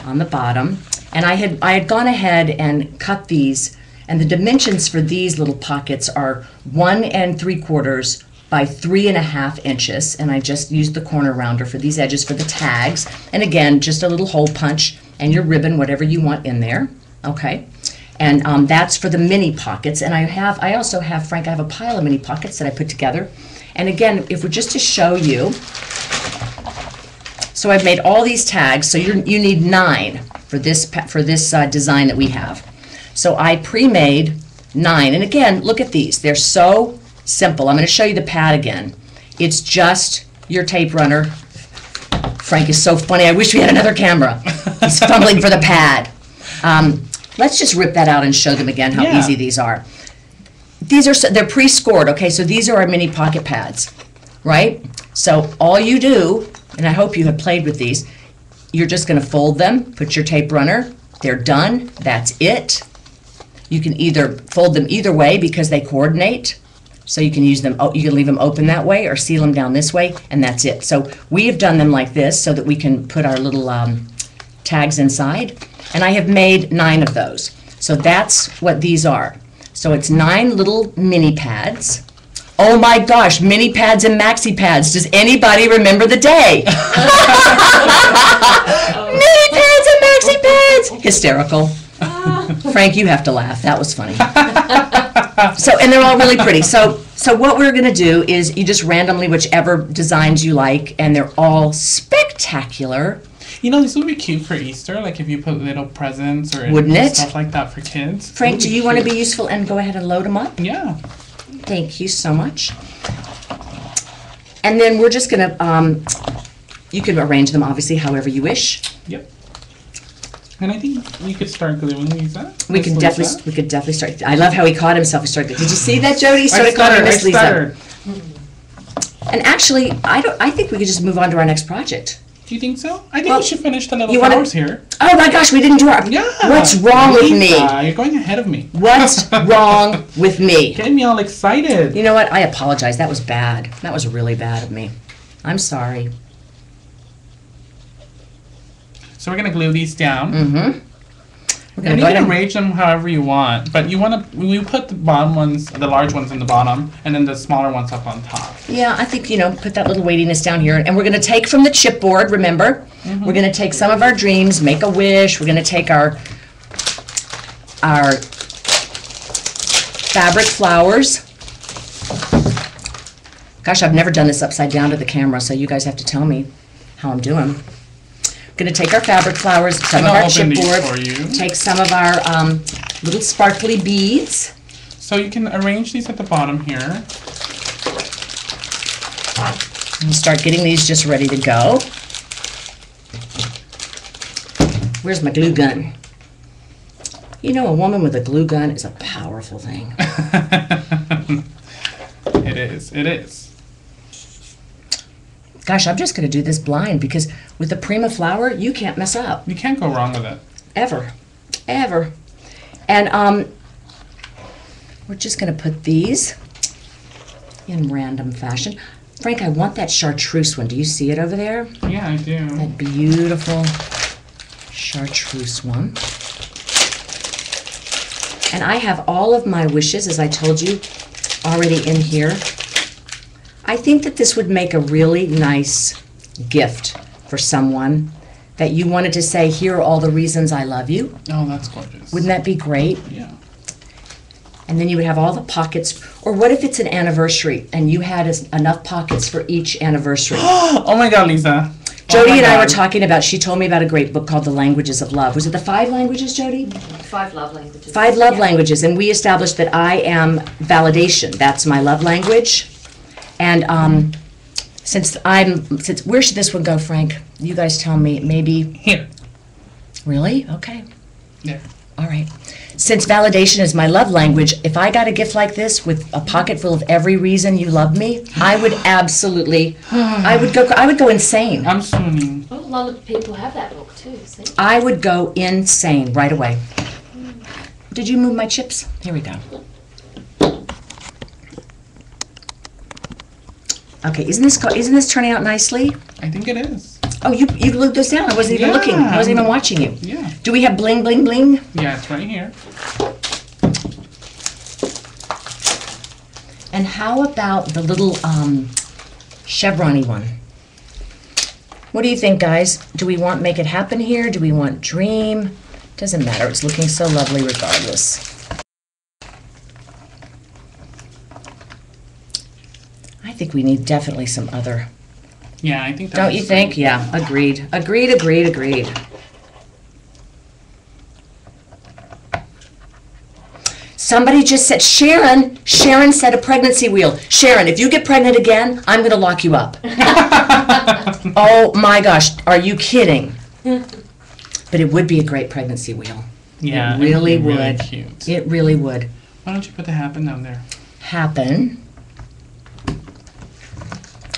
Speaker 1: on the bottom. And I had gone ahead and cut these. And the dimensions for these little pockets are 1 3/4 by 3.5 inches. And I just used the corner rounder for these edges for the tags. And again, just a little hole punch and your ribbon, whatever you want in there, okay? And that's for the mini pockets. And I also have, Frank, I have a pile of mini pockets that I put together. And again, if we're just to show you, so I've made all these tags, so you need 9 for this design that we have. So I pre-made 9, and again, look at these. They're so simple. I'm going to show you the pad again. It's just your tape runner. Frank is so funny. I wish we had another camera. He's fumbling for the pad. Let's just rip that out and show them again how easy these are. They're pre-scored, okay? So these are our mini pocket pads, right? So all you do, and I hope you have played with these, you're just going to fold them, put your tape runner. They're done. That's it. You can either fold them either way because they coordinate. So you can use them, you can leave them open that way or seal them down this way, and that's it. So we have done them like this so that we can put our little tags inside. And I have made 9 of those. So that's what these are. So it's 9 little mini pads. Oh my gosh, mini pads and maxi pads. Does anybody remember the day? Mini pads and maxi pads. Hysterical. Frank, you have to laugh. That was funny. So, and they're all really pretty. So what we're going to do is you just randomly whichever designs you like, and they're all spectacular.
Speaker 2: You know, this would be cute for Easter, like if you put little presents or stuff like that for kids.
Speaker 1: Frank, do you want to be useful and go ahead and load them up?
Speaker 2: Yeah.
Speaker 1: Thank you so much. And then we're just going to, you can arrange them obviously however you wish.
Speaker 2: Yep. And I think we could start gluing these up.
Speaker 1: We could definitely start. I love how he caught himself and started. Did you see that, Jody? He started calling Miss Leeza. And actually, I think we could just move on to our next project.
Speaker 2: Do you think so? I think we should finish the little flowers here.
Speaker 1: Oh my gosh, we didn't do our.
Speaker 2: Yeah.
Speaker 1: What's wrong with me?
Speaker 2: You're going ahead of me.
Speaker 1: What's wrong with me?
Speaker 2: Getting me all excited.
Speaker 1: You know what? I apologize. That was bad. That was really bad of me. I'm sorry.
Speaker 2: So we're gonna glue these down.
Speaker 1: Mm-hmm.
Speaker 2: And you can arrange them however you want, but we put the bottom ones, the large ones in the bottom, and then the smaller ones up on top.
Speaker 1: Yeah, I think, put that little weightiness down here. And we're going to take from the chipboard, remember? We're going to take some of our dreams, make a wish. We're going to take our fabric flowers. Gosh, I've never done this upside down to the camera, so you guys have to tell me how I'm doing. Going to take our fabric flowers, some of our chipboard, take some of our little sparkly beads.
Speaker 2: So you can arrange these at the bottom here.
Speaker 1: And start getting these just ready to go. Where's my glue gun? You know, a woman with a glue gun is a powerful thing.
Speaker 2: It is. It is.
Speaker 1: Gosh, I'm just going to do this blind because with the Prima flour, you can't mess up.
Speaker 2: You can't go wrong with it.
Speaker 1: Ever. Ever. And we're just going to put these in random fashion. Frank, I want that chartreuse one. Do you see it over there?
Speaker 2: Yeah, I do.
Speaker 1: That beautiful chartreuse one. And I have all of my wishes, as I told you, already in here. I think that this would make a really nice gift for someone that you wanted to say, here are all the reasons I love you.
Speaker 2: Oh, that's gorgeous.
Speaker 1: Wouldn't that be great?
Speaker 2: Yeah.
Speaker 1: And then you would have all the pockets. Or what if it's an anniversary and you had enough pockets for each anniversary?
Speaker 2: Oh my God, Leeza.
Speaker 1: Jody and I were talking about, she told me about a great book called The Languages of Love. Was it the 5 languages, Jody?
Speaker 3: 5 love languages.
Speaker 1: 5 love languages. And we established that I am validation. That's my love language. And where should this one go, Frank? You guys tell me. Maybe
Speaker 2: Here.
Speaker 1: Really? Okay.
Speaker 2: Yeah.
Speaker 1: All right. Since validation is my love language, if I got a gift like this with a pocket full of every reason you love me, I would absolutely, I would go insane.
Speaker 2: I'm swooning.
Speaker 3: Well, a lot of people have that book too, see?
Speaker 1: I would go insane right away. Did you move my chips? Here we go. Okay, isn't this turning out nicely?
Speaker 2: I think it is.
Speaker 1: Oh, you glued those down. I wasn't even looking. I wasn't even watching you.
Speaker 2: Yeah.
Speaker 1: Do we have bling, bling, bling?
Speaker 2: Yeah, it's right here.
Speaker 1: And how about the little chevron-y one? What do you think, guys? Do we want make it happen here? Do we want dream? Doesn't matter. It's looking so lovely regardless. I think we need definitely some other.
Speaker 2: Yeah, I think that
Speaker 1: Don't you think? Yeah, agreed. Agreed, agreed, agreed. Somebody just said, Sharon said a pregnancy wheel. Sharon, if you get pregnant again, I'm going to lock you up. Oh my gosh, are you kidding? But it would be a great pregnancy wheel.
Speaker 2: Yeah,
Speaker 1: it really
Speaker 2: it'd be
Speaker 1: would.
Speaker 2: really cute.
Speaker 1: It really would.
Speaker 2: Why don't you put the happen down there?
Speaker 1: Happen.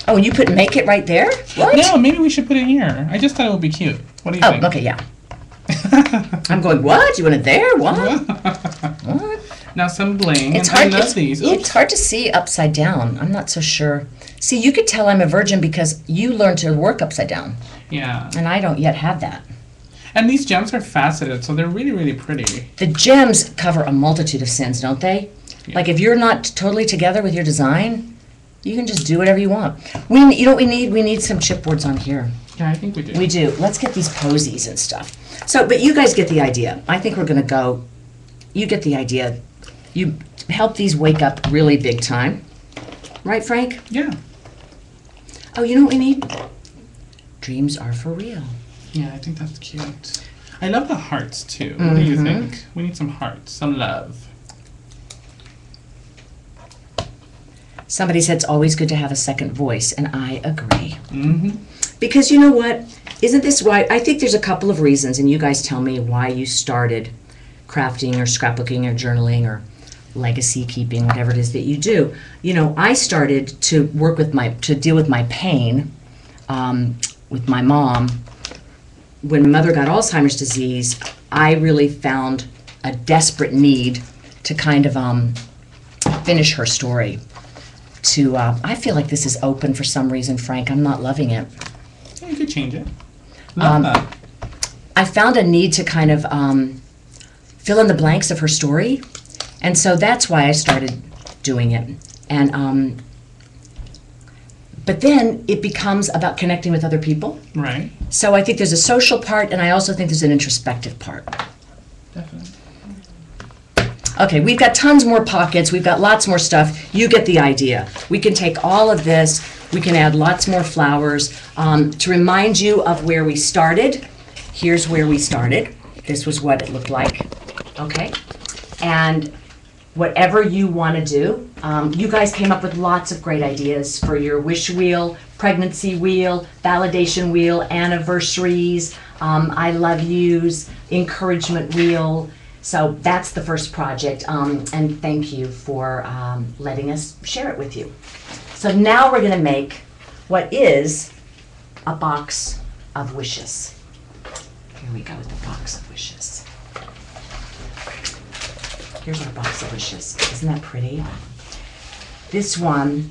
Speaker 1: Oh, and you put make it right there? What?
Speaker 2: No, maybe we should put it here. I just thought it would be cute. What do you think?
Speaker 1: Oh, okay, yeah. I'm going, what? You want it there? What? What?
Speaker 2: Now some bling.
Speaker 1: It's
Speaker 2: and
Speaker 1: hard.
Speaker 2: I love these. Oops.
Speaker 1: It's hard to see upside down. I'm not so sure. See, you could tell I'm a virgin because you learned to work upside down,
Speaker 2: Yeah.
Speaker 1: and I don't yet have that.
Speaker 2: And these gems are faceted, so they're really, really pretty.
Speaker 1: The gems cover a multitude of sins, don't they?
Speaker 2: Yeah.
Speaker 1: Like if you're not totally together with your design, you can just do whatever you want. You know what we need? We need some chipboards on here.
Speaker 2: Yeah, I think we do.
Speaker 1: We do. Let's get these posies and stuff. So, but you guys get the idea. I think we're going to go. You get the idea. You help these wake up really big time. Right, Frank?
Speaker 2: Yeah.
Speaker 1: Oh, you know what we need? Dreams are for real.
Speaker 2: Yeah, I think that's cute. I love the hearts, too. What do you
Speaker 1: Mm-hmm.
Speaker 2: think? We need some hearts, some love.
Speaker 1: Somebody said it's always good to have a second voice, and I agree.
Speaker 2: Mm-hmm.
Speaker 1: Because you know what? Isn't this why? I think there's a couple of reasons, and you guys tell me why you started crafting or scrapbooking or journaling or legacy keeping, whatever it is that you do. You know, I started to work with to deal with my pain with my mom. When my mother got Alzheimer's disease, I really found a desperate need to kind of finish her story. I feel like this is open for some reason, Frank. I'm not loving it.
Speaker 2: Yeah, you could change it. Love that.
Speaker 1: I found a need to kind of fill in the blanks of her story, and so that's why I started doing it. And but then it becomes about connecting with other people.
Speaker 2: Right.
Speaker 1: So I think there's a social part, and I also think there's an introspective part.
Speaker 2: Definitely.
Speaker 1: Okay, we've got tons more pockets. We've got lots more stuff. You get the idea. We can take all of this. We can add lots more flowers. To remind you of where we started, here's where we started. This was what it looked like. Okay? And whatever you want to do, you guys came up with lots of great ideas for your wish wheel, pregnancy wheel, validation wheel, anniversaries. I love yous, encouragement wheel. So that's the first project, and thank you for letting us share it with you. So now we're going to make what is a box of wishes. Here we go with the box of wishes. Here's our box of wishes. Isn't that pretty? This one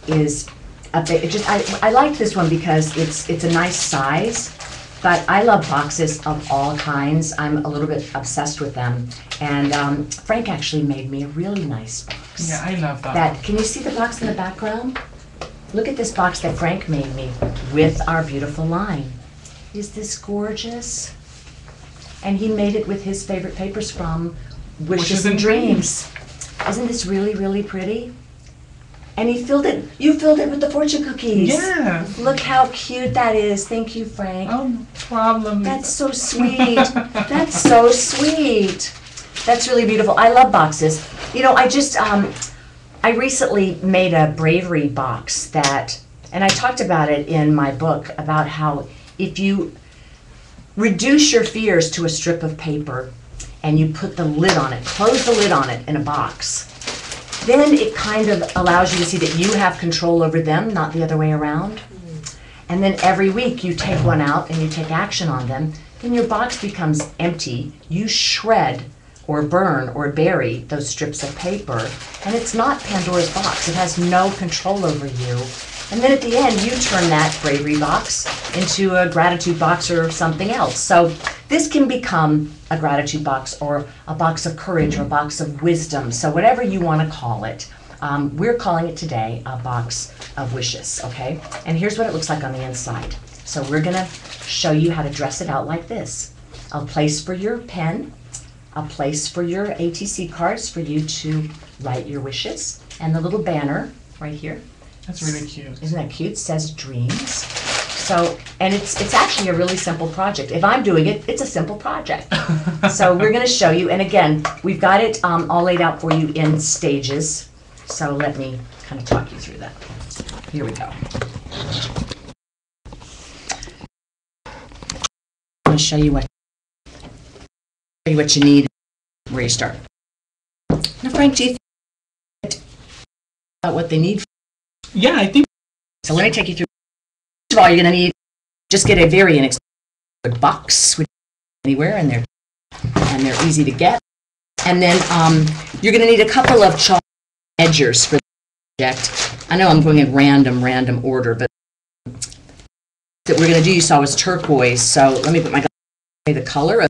Speaker 1: is a bit, I like this one because it's a nice size, but I love boxes of all kinds. I'm a little bit obsessed with them. And Frank actually made me a really nice box.
Speaker 2: Yeah, I love that.
Speaker 1: Can you see the box in the background? Look at this box that Frank made me with our beautiful line. Is this gorgeous? And he made it with his favorite papers from Wishes and Dreams. Isn't this really, really pretty? And you filled it with the fortune cookies.
Speaker 2: Yeah.
Speaker 1: Look how cute that is. Thank you, Frank.
Speaker 2: Oh, no problem.
Speaker 1: That's so sweet. That's so sweet. That's really beautiful. I love boxes. You know, I recently made a bravery box and I talked about it in my book about how if you reduce your fears to a strip of paper and you put the lid on it, close the lid on it in a box, then it kind of allows you to see that you have control over them, not the other way around. And then every week you take one out and you take action on them, then your box becomes empty. You shred or burn or bury those strips of paper, and it's not Pandora's box. It has no control over you. And then at the end, you turn that bravery box into a gratitude box or something else. So this can become a gratitude box or a box of courage or a box of wisdom. So whatever you want to call it, we're calling it today a box of wishes, okay? And here's what it looks like on the inside. So we're gonna show you how to dress it out like this. A place for your pen, a place for your ATC cards for you to write your wishes, and the little banner right here.
Speaker 2: That's really cute.
Speaker 1: Isn't that cute? It says dreams. So, and it's actually a really simple project. If I'm doing it, it's a simple project. So we're gonna show you, and again, we've got it all laid out for you in stages. So let me kind of talk you through that. Here we go. I'm gonna show you what you need, where you start. Now, Frank, do you think about what they need?
Speaker 2: Yeah, I think.
Speaker 1: So let me take you through. First of all, you're going to need, just get a very inexpensive box, which anywhere, and they're easy to get. And then you're going to need a couple of chalk edgers for the project. I know I'm going in random order, but that we're going to do, you saw, was turquoise. So let me put my the color of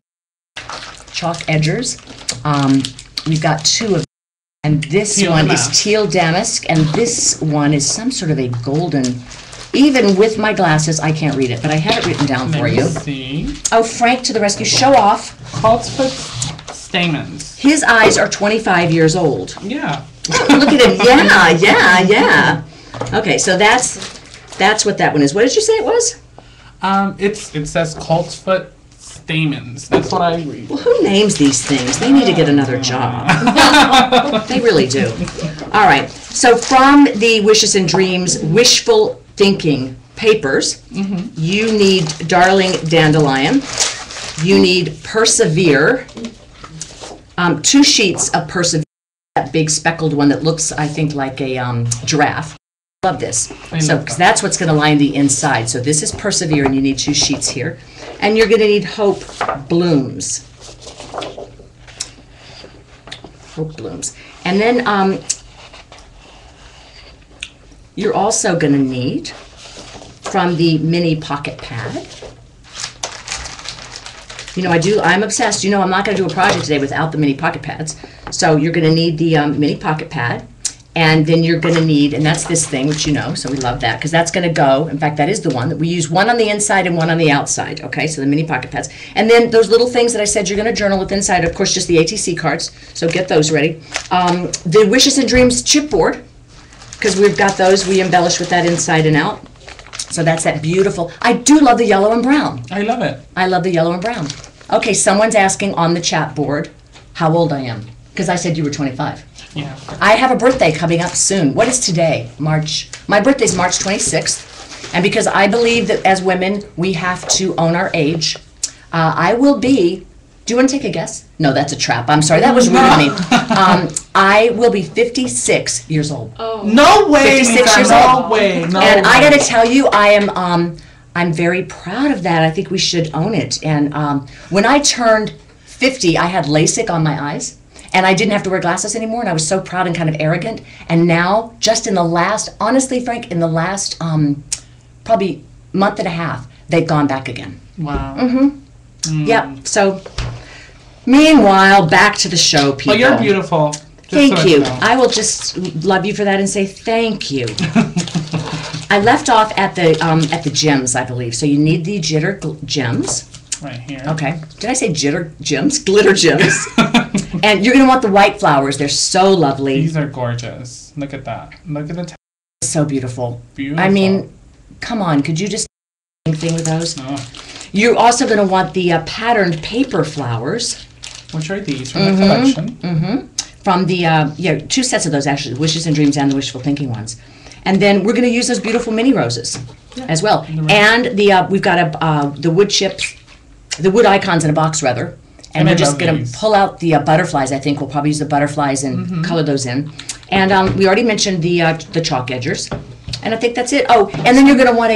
Speaker 1: chalk edgers. We've got two of them. And this one is teal damask, and this one is some sort of a golden. Even with my glasses, I can't read it, but I have it written down for you.
Speaker 2: See.
Speaker 1: Oh, Frank to the rescue. Show off.
Speaker 2: Coltsfoot stamens.
Speaker 1: His eyes are 25 years old.
Speaker 2: Yeah.
Speaker 1: Look at him. Yeah. Okay, so that's what that one is. What did you say it was?
Speaker 2: It says Coltsfoot stamens. That's what I read.
Speaker 1: Well, who names these things? They need to get another job. They really do. All right. So from the Wishes and Dreams Wishful Thinking papers, you need Darling Dandelion. You need Persevere. 2 sheets of Persevere. That big speckled one that looks, I think, like a giraffe. Love this. So, because that's what's going to line the inside. So this is Persevere, and you need 2 sheets here. And you're going to need Hope Blooms. Hope Blooms. And then you're also going to need, from the mini pocket pad. You know, I'm obsessed. You know, I'm not going to do a project today without the mini pocket pads. So you're going to need the mini pocket pad. And then you're going to need, and that's this thing, which you know, so we love that, because that's going to go, in fact, that is the one that we use, one on the inside and one on the outside, okay, so the mini pocket pads. And then those little things that I said you're going to journal with inside, of course, just the ATC cards, so get those ready. The Wishes and Dreams chipboard, because we've got those, we embellish with that inside and out. So that's that beautiful, I do love the yellow and brown.
Speaker 2: I love it.
Speaker 1: I love the yellow and brown. Okay, someone's asking on the chat board how old I am, because I said you were 25.
Speaker 2: Yeah.
Speaker 1: I have a birthday coming up soon. What is today? March. My birthday's March 26th, And because I believe that as women, we have to own our age, I will be, do you want to take a guess? No, that's a trap. I'm sorry, that was rude of me. I will be 56 years old.
Speaker 3: Oh.
Speaker 2: No way,
Speaker 1: 56 years
Speaker 2: no
Speaker 1: old.
Speaker 2: way, no
Speaker 1: And
Speaker 2: way.
Speaker 1: I got to tell you, I'm very proud of that. I think we should own it. And when I turned 50, I had LASIK on my eyes, and I didn't have to wear glasses anymore, and I was so proud and kind of arrogant. And now, just in the last, honestly, Frank, in the last probably month and a half, they've gone back again.
Speaker 2: Wow.
Speaker 1: Yep. So, meanwhile, back to the show, people.
Speaker 2: Well, you're beautiful. Just
Speaker 1: Thank
Speaker 2: so
Speaker 1: you.
Speaker 2: know.
Speaker 1: I will just love you for that and say thank you. I left off at the gems, I believe. So you need the gems.
Speaker 2: Right here.
Speaker 1: Okay. Did I say gems? Glitter gems. And you're gonna want the white flowers. They're so lovely.
Speaker 2: These are gorgeous. Look at that. Look at the
Speaker 1: So beautiful.
Speaker 2: beautiful.
Speaker 1: I mean, come on. Could you just thing with those?
Speaker 2: Oh.
Speaker 1: You're also gonna want the patterned paper flowers.
Speaker 2: Which are these from the collection?
Speaker 1: From the, 2 sets of those actually, Wishes and Dreams and the Wishful Thinking ones. And then we're going to use those beautiful mini roses as well. And we've got the wood chips, the wood icons in a box rather. And
Speaker 2: I
Speaker 1: we're just
Speaker 2: love
Speaker 1: going to
Speaker 2: these.
Speaker 1: pull out the butterflies, I think. We'll probably use the butterflies and color those in. And we already mentioned the chalk edgers. And I think that's it. Oh, and then you're going to want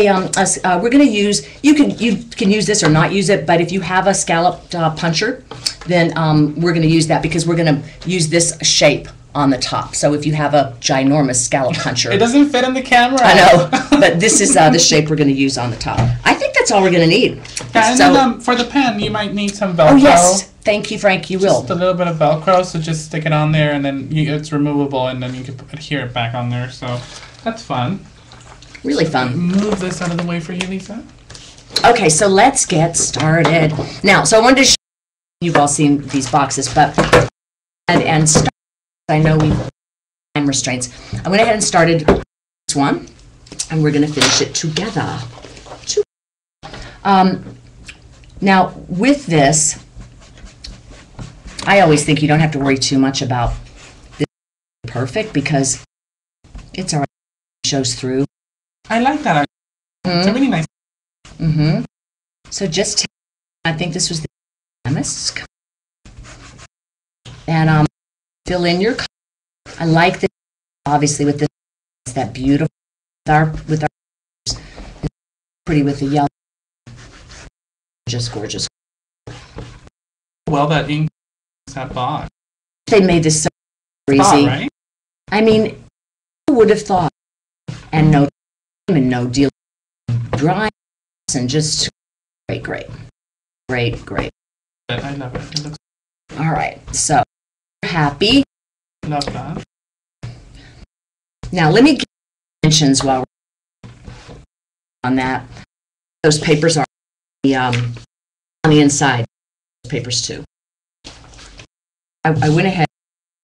Speaker 1: we're going to use, you can use this or not use it, but if you have a scalloped puncher, then we're going to use that because we're going to use this shape on the top. So if you have a ginormous scallop puncher.
Speaker 2: It doesn't fit in the camera.
Speaker 1: I know, but this is the shape we're going to use on the top. I think that's all we're going to need.
Speaker 2: Yeah, and
Speaker 1: So-
Speaker 2: then for the pen, you might need some Velcro.
Speaker 1: Oh, yes. Thank you, Frank. You will.
Speaker 2: Just a little bit of Velcro, so just stick it on there, and then it's removable, and then you can adhere it back on there. So that's fun.
Speaker 1: Really fun.
Speaker 2: Move this out of the way for you, Lisa.
Speaker 1: Okay, so let's get started. Now, so I wanted to show you've all seen these boxes, but and start, I know we've time restraints. I went ahead and started this one, and we're going to finish it together. Now, with this, I always think you don't have to worry too much about this being perfect because it's already shows through.
Speaker 2: I like that. It's a really nice.
Speaker 1: So just, I think this was the chemist. And fill in your color. I like this, obviously, with this, that beautiful, with our pretty with the yellow. Just gorgeous.
Speaker 2: Well, that ink is that box.
Speaker 1: They made this so easy.
Speaker 2: Right?
Speaker 1: I mean, who would have thought? And no time and no deal. Dry and just great.
Speaker 2: I love it. It looks.
Speaker 1: All right, so happy.
Speaker 2: Love that.
Speaker 1: Now let me get mentions while we're on that. Those papers are on the inside. Those papers too. I went ahead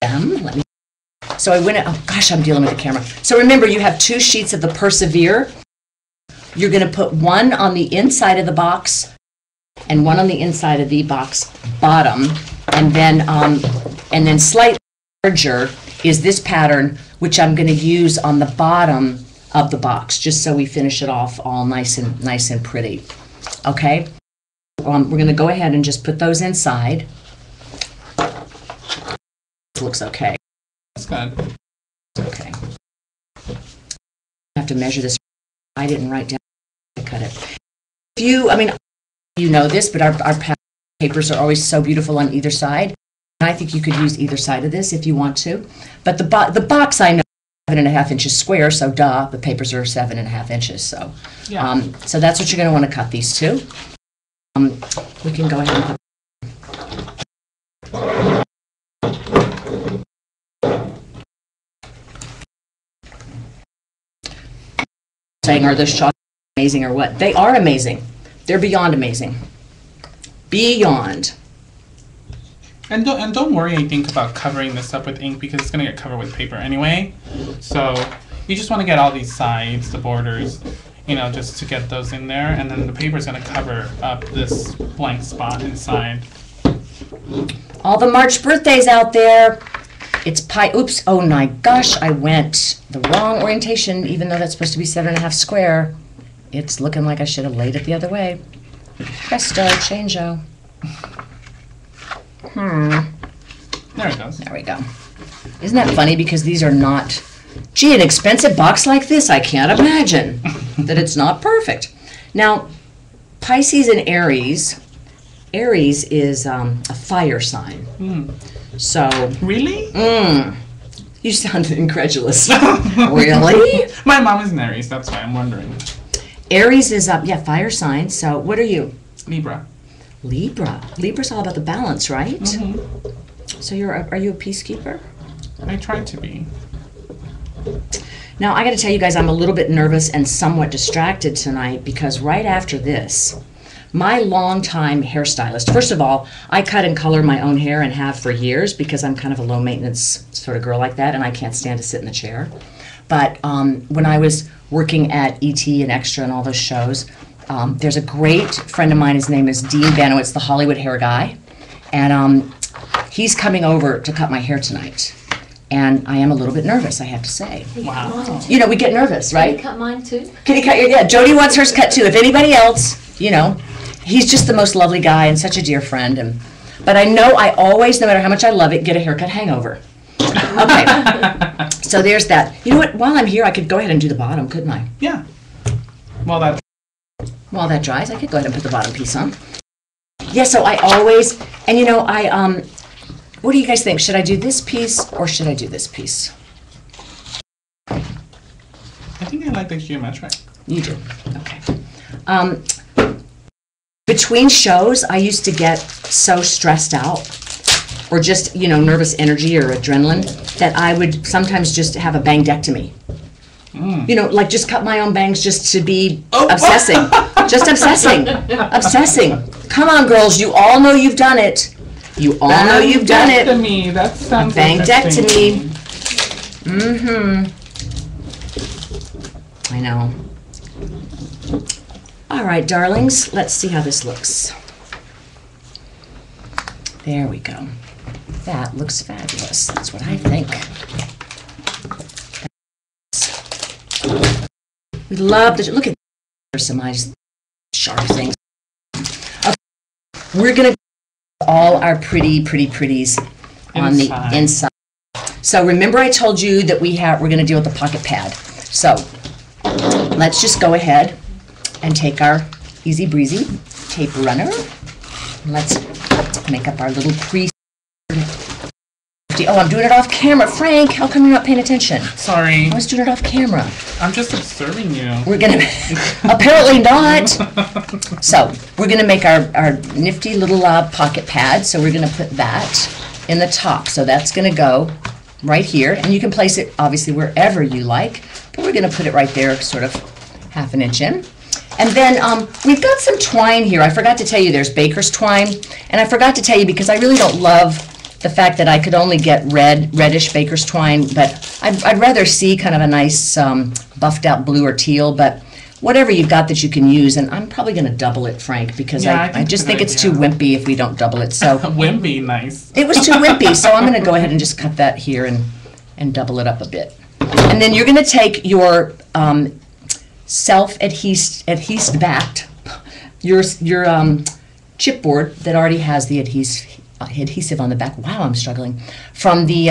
Speaker 1: with them. Let me. So I went. Oh gosh, I'm dealing with the camera. So remember, you have 2 sheets of the Persevere. You're going to put one on the inside of the box and one on the inside of the box bottom, and then slightly larger is this pattern, which I'm going to use on the bottom of the box, just so we finish it off all nice and pretty. Okay, we're going to go ahead and just put those inside. This looks okay.
Speaker 2: That's good.
Speaker 1: Okay. I have to measure this. I didn't write down. I cut it. If you, I mean, you know this, but our papers are always so beautiful on either side. And I think you could use either side of this if you want to. But the box, I know, 7.5 inches square, so duh, the papers are 7.5 inches. So,
Speaker 2: Yeah.
Speaker 1: so that's what you're going to want to cut these to. We can go ahead and put. Saying, are those chocolates amazing or what? They are amazing. They're beyond amazing. Beyond.
Speaker 2: And don't worry, I think, about covering this up with ink because it's going to get covered with paper anyway. So you just want to get all these sides, the borders, just to get those in there. And then the paper is going to cover up this blank spot inside.
Speaker 1: All the March birthdays out there. It's pie. Oops. Oh my gosh, I went the wrong orientation, even though that's supposed to be 7.5 square. It's looking like I should have laid it the other way. Presto, changeo.
Speaker 2: There it goes.
Speaker 1: There we go. Isn't that funny? Because these are not... Gee, an expensive box like this, I can't imagine that it's not perfect. Now, Pisces and Aries is a fire sign. So...
Speaker 2: Really?
Speaker 1: You sound incredulous. Really?
Speaker 2: My mom is an Aries, that's why I'm wondering.
Speaker 1: Aries is fire sign. So what are you?
Speaker 2: Libra.
Speaker 1: Libra. Libra's all about the balance, right? So are you a peacekeeper?
Speaker 2: I try to be.
Speaker 1: Now I got to tell you guys, I'm a little bit nervous and somewhat distracted tonight because right after this, my longtime hairstylist, first of all, I cut and color my own hair and have for years because I'm kind of a low maintenance sort of girl like that and I can't stand to sit in the chair. But when I was working at ET and Extra and all those shows, there's a great friend of mine, his name is Dean Banowitz, the Hollywood hair guy, and he's coming over to cut my hair tonight. And I am a little bit nervous, I have to say.
Speaker 2: Wow.
Speaker 1: You know, we get nervous,
Speaker 3: Can you
Speaker 1: right?
Speaker 3: cut mine too?
Speaker 1: Can you cut your, yeah, Jody wants hers cut too. If anybody else, you know, he's just the most lovely guy and such a dear friend. But I know I always, no matter how much I love it, get a haircut hangover. Okay, so there's that. You know what, while I'm here, I could go ahead and do the bottom, couldn't I?
Speaker 2: Yeah. Well, that's...
Speaker 1: While that dries, I could go ahead and put the bottom piece on. Yeah, so I always, and you know, what do you guys think? Should I do this piece or should I do this piece?
Speaker 2: I think I like the geometric.
Speaker 1: You do, okay. Between shows, I used to get so stressed out or just, you know, nervous energy or adrenaline that I would sometimes just have a bangdectomy. You know, like just cut my own bangs just to be obsessing. Just obsessing. Obsessing. Come on, girls, you all know you've done it. You all know you've done it.
Speaker 2: Bangdectomy, that sounds
Speaker 1: Bangdectomy. I know. All right, darlings, let's see how this looks. There we go. That looks fabulous. That's what I think. We love the, look at some nice sharp things. Okay. We're gonna all our pretties on the inside. So remember I told you that we're gonna deal with the pocket pad. So let's just go ahead and take our easy breezy tape runner. Let's make up our little pre. Oh, I'm doing it off camera. Frank, how come you're not paying attention?
Speaker 2: Sorry.
Speaker 1: I was doing it off camera.
Speaker 2: I'm just observing you.
Speaker 1: We're gonna, apparently not. So, we're gonna make our nifty little pocket pad. So we're gonna put that in the top. So that's gonna go right here. And you can place it, obviously, wherever you like. But we're gonna put it right there, sort of half an inch in. And then we've got some twine here. I forgot to tell you there's baker's twine. And I forgot to tell you because I really don't love the fact that I could only get reddish baker's twine, but I'd rather see kind of a nice buffed out blue or teal, but whatever you've got that you can use, and I'm probably going to double it, Frank, because
Speaker 2: Yeah,
Speaker 1: I just think it's too wimpy if we don't double it. So
Speaker 2: Wimpy, nice.
Speaker 1: it was too wimpy, so I'm going to go ahead and just cut that here and double it up a bit. And then you're going to take your self-adhesed backed, your chipboard that already has the adhesive on the back. Wow, I'm struggling. From the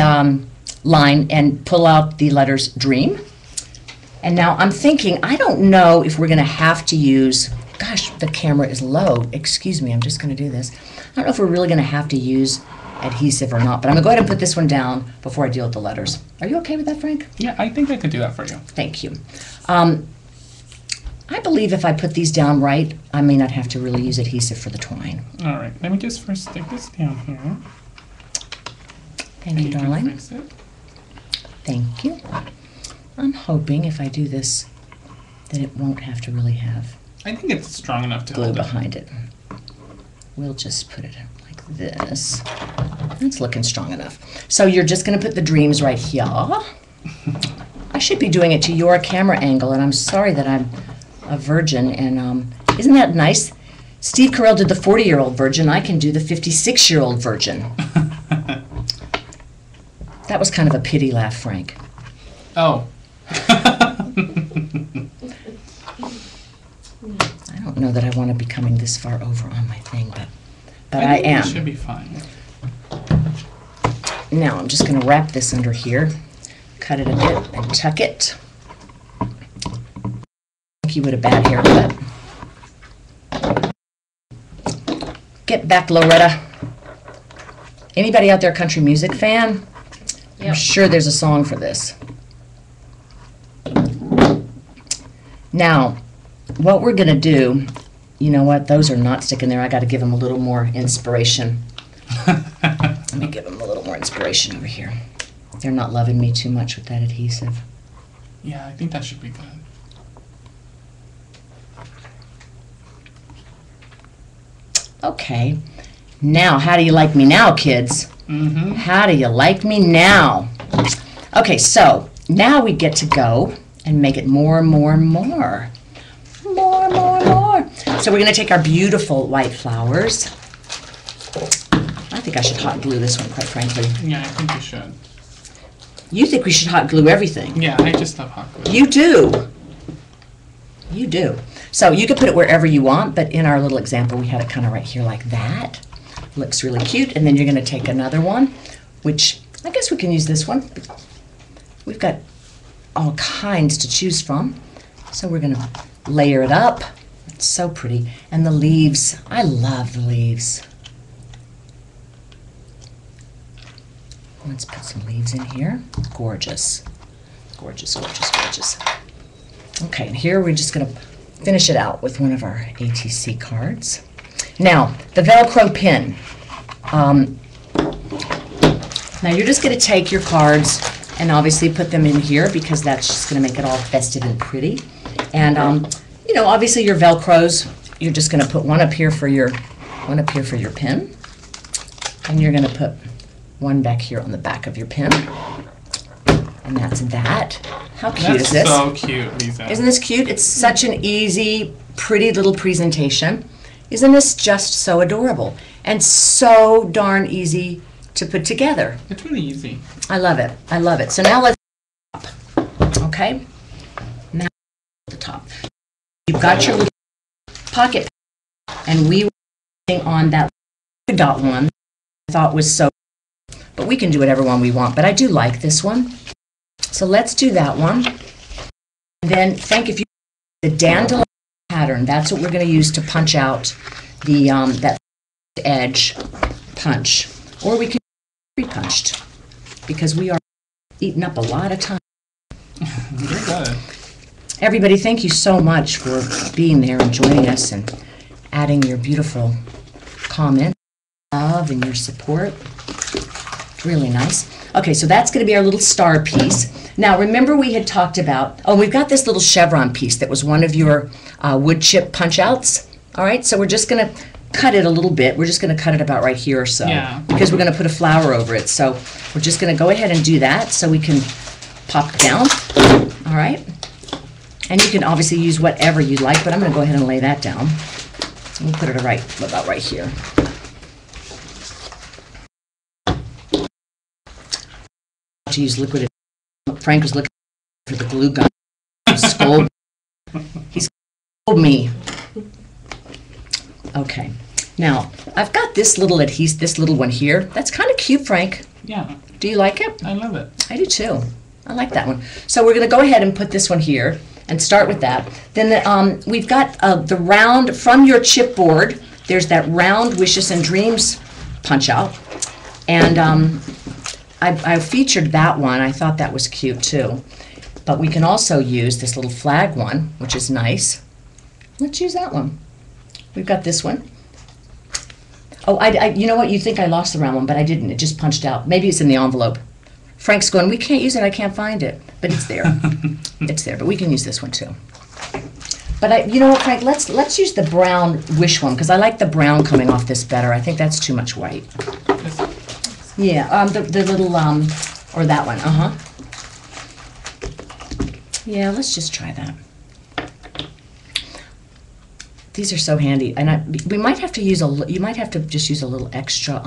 Speaker 1: line and pull out the letters Dream. And now I'm thinking, I don't know if we're going to have to use, gosh, the camera is low. Excuse me, I'm just going to do this. I don't know if we're really going to have to use adhesive or not, but I'm going to go ahead and put this one down before I deal with the letters. Are you okay with that, Frank?
Speaker 2: Yeah, I think I could do that for you.
Speaker 1: Thank you. I believe if I put these down right, I may not have to really use adhesive for the twine.
Speaker 2: All right, let me just first stick this down here.
Speaker 1: Thank you, darling.
Speaker 2: Fix it.
Speaker 1: Thank you. I'm hoping if I do this that it won't have to really have
Speaker 2: I think it's strong enough to
Speaker 1: glue
Speaker 2: hold it.
Speaker 1: behind it. We'll just put it like this. That's looking strong enough. So you're just going to put the dreams right here. I should be doing it to your camera angle, and I'm sorry that I'm a virgin. And isn't that nice? Steve Carell did the 40-year-old virgin. I can do the 56-year-old virgin. That was kind of a pity laugh, Frank.
Speaker 2: Oh.
Speaker 1: know that I want to be coming this far over on my thing, but I
Speaker 2: think
Speaker 1: am.
Speaker 2: It should be fine.
Speaker 1: Now I'm just going to wrap this under here, cut it a bit, and tuck it. Like you would a bad haircut. Get back, Loretta. Anybody out there country music fan? I'm sure there's a song for this. Now, what we're going to do, you know what? Those are not sticking there. I got to give them a little more inspiration. Let me give them a little more inspiration over here. They're not loving me too much with that adhesive.
Speaker 2: Yeah, I think that should be good.
Speaker 1: Okay. Now, how do you like me now, kids?
Speaker 2: Mm-hmm.
Speaker 1: How do you like me now? Okay, so now we get to go and make it more and more and more. More, more, more. So we're going to take our beautiful white flowers. I think I should hot glue this one, quite frankly.
Speaker 2: Yeah, I think you should.
Speaker 1: You think we should hot glue everything?
Speaker 2: Yeah, I just love hot glue.
Speaker 1: You do. You do. So you can put it wherever you want, but in our little example, we had it kind of right here like that. Looks really cute. And then you're going to take another one, which I guess we can use this one. We've got all kinds to choose from. So we're going to layer it up. It's so pretty. And the leaves, I love the leaves. Let's put some leaves in here. Gorgeous. Gorgeous, gorgeous, gorgeous. Okay, and here we're just going to finish it out with one of our ATC cards. Now, the Velcro pin. Now you're just going to take your cards and obviously put them in here because that's just going to make it all festive and pretty. And you know, obviously your Velcros, you're just going to put one up here for your pin, and you're going to put one back here on the back of your pin. And that's that. How cute is this?
Speaker 2: That's so cute, Leeza.
Speaker 1: Isn't this cute? It's such an easy, pretty little presentation. Isn't this just so adorable? And so darn easy to put together.
Speaker 2: It's really easy.
Speaker 1: I love it. I love it. So now let's okay? Now the top. You've got your little pocket, and we were on that dot one I thought was so, but we can do whatever one we want. But I do like this one. So let's do that one. And then think if you the dandelion pattern, that's what we're going to use to punch out the that edge punch. Or we can pre-punched because we are eating up a lot of time.
Speaker 2: You're good.
Speaker 1: Everybody, thank you so much for being there and joining us and adding your beautiful comments, love, and your support. It's really nice. Okay, so that's going to be our little star piece. Now, remember we had talked about, oh, we've got this little chevron piece that was one of your wood chip punch-outs. All right, so we're just going to cut it a little bit. We're just going to cut it about right here or so.
Speaker 2: Yeah.
Speaker 1: Because we're going to put a flower over it. So we're just going to go ahead and do that so we can pop it down. All right. And you can obviously use whatever you like, but I'm going to go ahead and lay that down. We'll put it about right here. To use liquid. Frank was looking for the glue gun. He scolded me. Okay. Now, I've got this little adhesive, this little one here. That's kind of cute, Frank.
Speaker 2: Yeah.
Speaker 1: Do you like it?
Speaker 2: I love it.
Speaker 1: I do too. I like that one. So we're going to go ahead and put this one here and start with that. Then we've got the round, from your chipboard, there's that round Wishes and Dreams punch out. And I featured that one. I thought that was cute too. But we can also use this little flag one, which is nice. Let's use that one. We've got this one. Oh, you know what? You think I lost the round one, but I didn't. It just punched out. Maybe it's in the envelope. Frank's going, we can't use it. I can't find it. But it's there. It's there. But we can use this one too. But you know what, Frank? Let's use the brown Wish one because I like the brown coming off this better. I think that's too much white. Yeah, the little or that one. Yeah, let's just try that. These are so handy, and we might have to use you might have to just use a little extra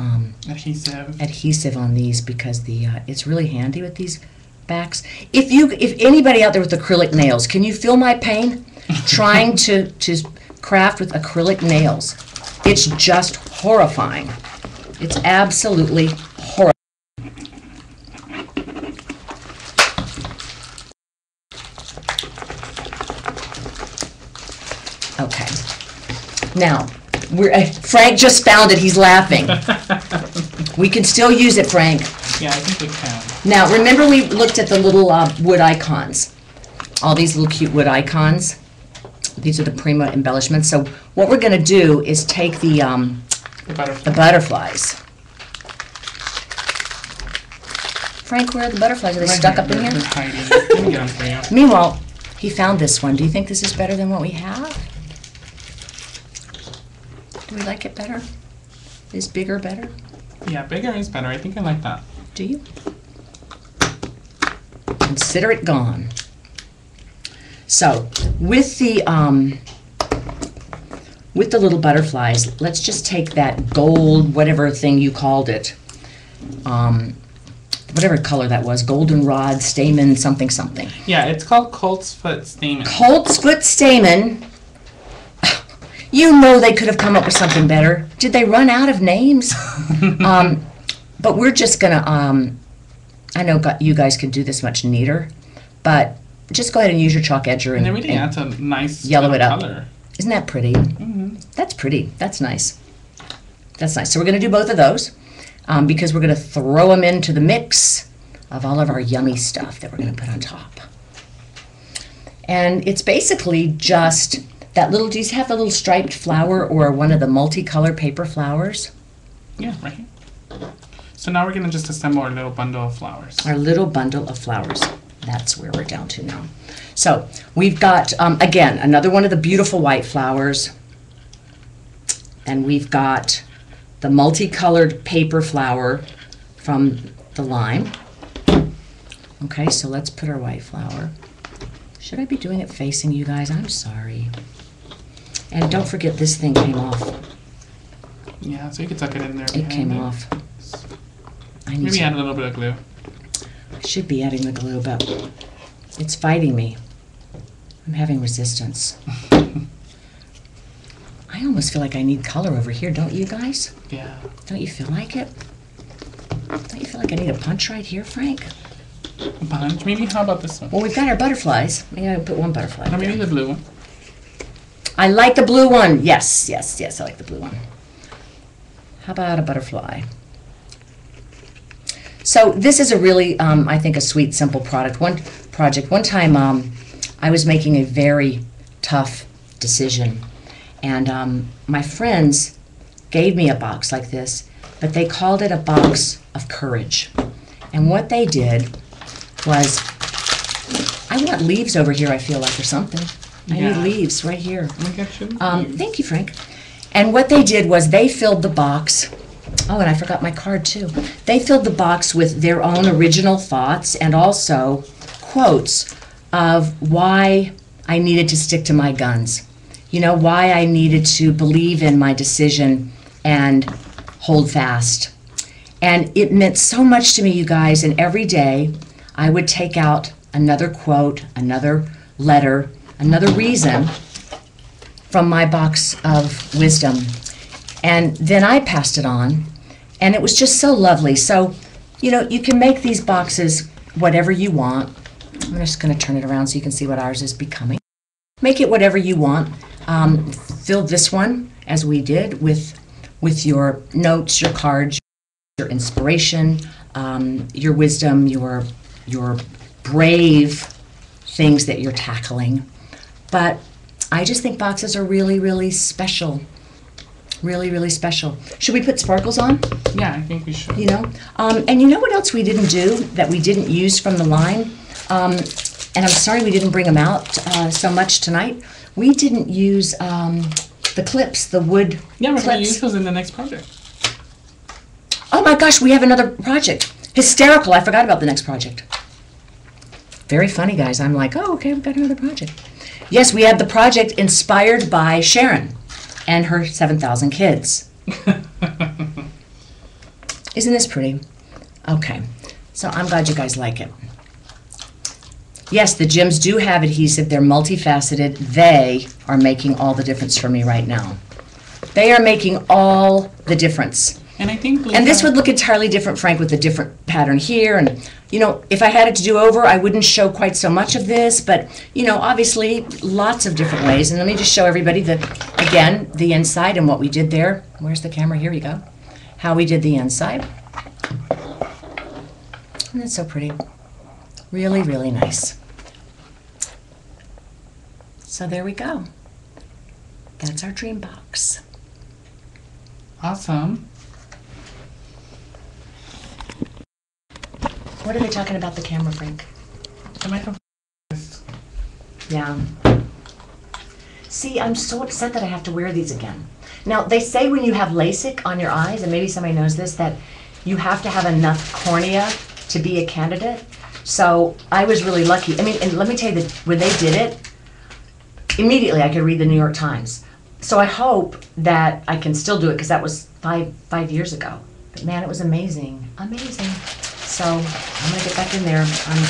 Speaker 1: adhesive on these because it's really handy with these backs. If anybody out there with acrylic nails, can you feel my pain trying to craft with acrylic nails. It's just horrifying. It's absolutely horrifying. Okay. Now, Frank just found it. He's laughing. We can still use it, Frank.
Speaker 2: Yeah, I think we can.
Speaker 1: Now, remember we looked at the little wood icons. All these little cute wood icons. These are the Prima embellishments. So what we're going to do is take the butterflies. Frank, where are the butterflies? Are they stuck up in here?
Speaker 2: They're hiding. Let me get them for you.
Speaker 1: Meanwhile, he found this one. Do you think this is better than what we have? Do we like it better? Is bigger better?
Speaker 2: Yeah, bigger is better. I think I like that.
Speaker 1: Do you? Consider it gone. So, with the little butterflies, let's just take that gold, whatever thing you called it, whatever color that was, goldenrod, stamen, something, something.
Speaker 2: Yeah, it's called colt's foot stamen.
Speaker 1: Colt's foot stamen. You know they could have come up with something better. Did they run out of names? But we're just gonna, I know you guys could do this much neater, but just go ahead and use your chalk edger
Speaker 2: And it really adds a nice
Speaker 1: yellow it up.
Speaker 2: color.
Speaker 1: Isn't that pretty?
Speaker 2: Mm-hmm.
Speaker 1: That's pretty. That's nice. That's nice. So we're gonna do both of those because we're gonna throw them into the mix of all of our yummy stuff that we're gonna put on top. And it's basically just that little, do you have the little striped flower or one of the multicolored paper flowers?
Speaker 2: Yeah, right here. So now we're going to just assemble our little bundle of flowers.
Speaker 1: Our little bundle of flowers. That's where we're down to now. So we've got, again, another one of the beautiful white flowers. And we've got the multicolored paper flower from the lime. Okay, so let's put our white flower. Should I be doing it facing you guys? I'm sorry. And don't forget this thing came off.
Speaker 2: Yeah, so you can tuck it in there.
Speaker 1: It came off. I need
Speaker 2: Maybe
Speaker 1: to,
Speaker 2: add a little bit of glue.
Speaker 1: I should be adding the glue, but it's fighting me. I'm having resistance. I almost feel like I need color over here, don't you guys?
Speaker 2: Yeah.
Speaker 1: Don't you feel like it? Don't you feel like I need a punch right here, Frank?
Speaker 2: A punch? Maybe how about this one?
Speaker 1: Well, we've got our butterflies. Maybe I'll put one butterfly.
Speaker 2: Or maybe the blue one.
Speaker 1: I like the blue one. Yes, yes, yes, I like the blue one. How about a butterfly? So this is a really, I think, a sweet, simple project. One time, I was making a very tough decision, and my friends gave me a box like this, but they called it a box of courage. And what they did was, I want leaves over here, I feel like, or something. I need leaves right here. Thank you, Frank. And what they did was they filled the box. Oh, and I forgot my card too. They filled the box with their own original thoughts and also quotes of why I needed to stick to my guns. You know, why I needed to believe in my decision and hold fast. And it meant so much to me, you guys, and every day I would take out another quote, another letter, another reason from my box of wisdom. And then I passed it on, and it was just so lovely. So, you know, you can make these boxes whatever you want. I'm just going to turn it around so you can see what ours is becoming. Make it whatever you want. Fill this one, as we did, with your notes, your cards, your inspiration, your wisdom, your brave things that you're tackling. But I just think boxes are really, really special. Really, really special. Should we put sparkles on?
Speaker 2: Yeah, I think we should.
Speaker 1: You know? And you know what else we didn't do that we didn't use from the line? And I'm sorry we didn't bring them out so much tonight. We didn't use the clips, the wood clips.
Speaker 2: Yeah, we're going to use those in the next project.
Speaker 1: Oh my gosh, we have another project. Hysterical, I forgot about the next project. Very funny, guys. I'm like, oh, okay, we've got another project. Yes, we have the project inspired by Sharon and her 7,000 kids. Isn't this pretty? Okay, so I'm glad you guys like it. Yes, the gems do have adhesive. They're multifaceted. They are making all the difference for me right now. They are making all the difference.
Speaker 2: And I think
Speaker 1: And this would look entirely different, Frank, with a different pattern here. And, you know, if I had it to do over, I wouldn't show quite so much of this. But, you know, obviously, lots of different ways. And let me just show everybody, again, the inside and what we did there. Where's the camera? Here we go. How we did the inside. And it's so pretty. Really, really nice. So there we go. That's our dream box.
Speaker 2: Awesome.
Speaker 1: What are they talking about the camera, Frank?
Speaker 2: I might have.
Speaker 1: Yeah. See, I'm so upset that I have to wear these again. Now, they say when you have LASIK on your eyes, and maybe somebody knows this, that you have to have enough cornea to be a candidate. So I was really lucky. I mean, and let me tell you that when they did it, immediately I could read the New York Times. So I hope that I can still do it, because that was five years ago. But man, it was amazing. Amazing. So I'm gonna get back in there. I'm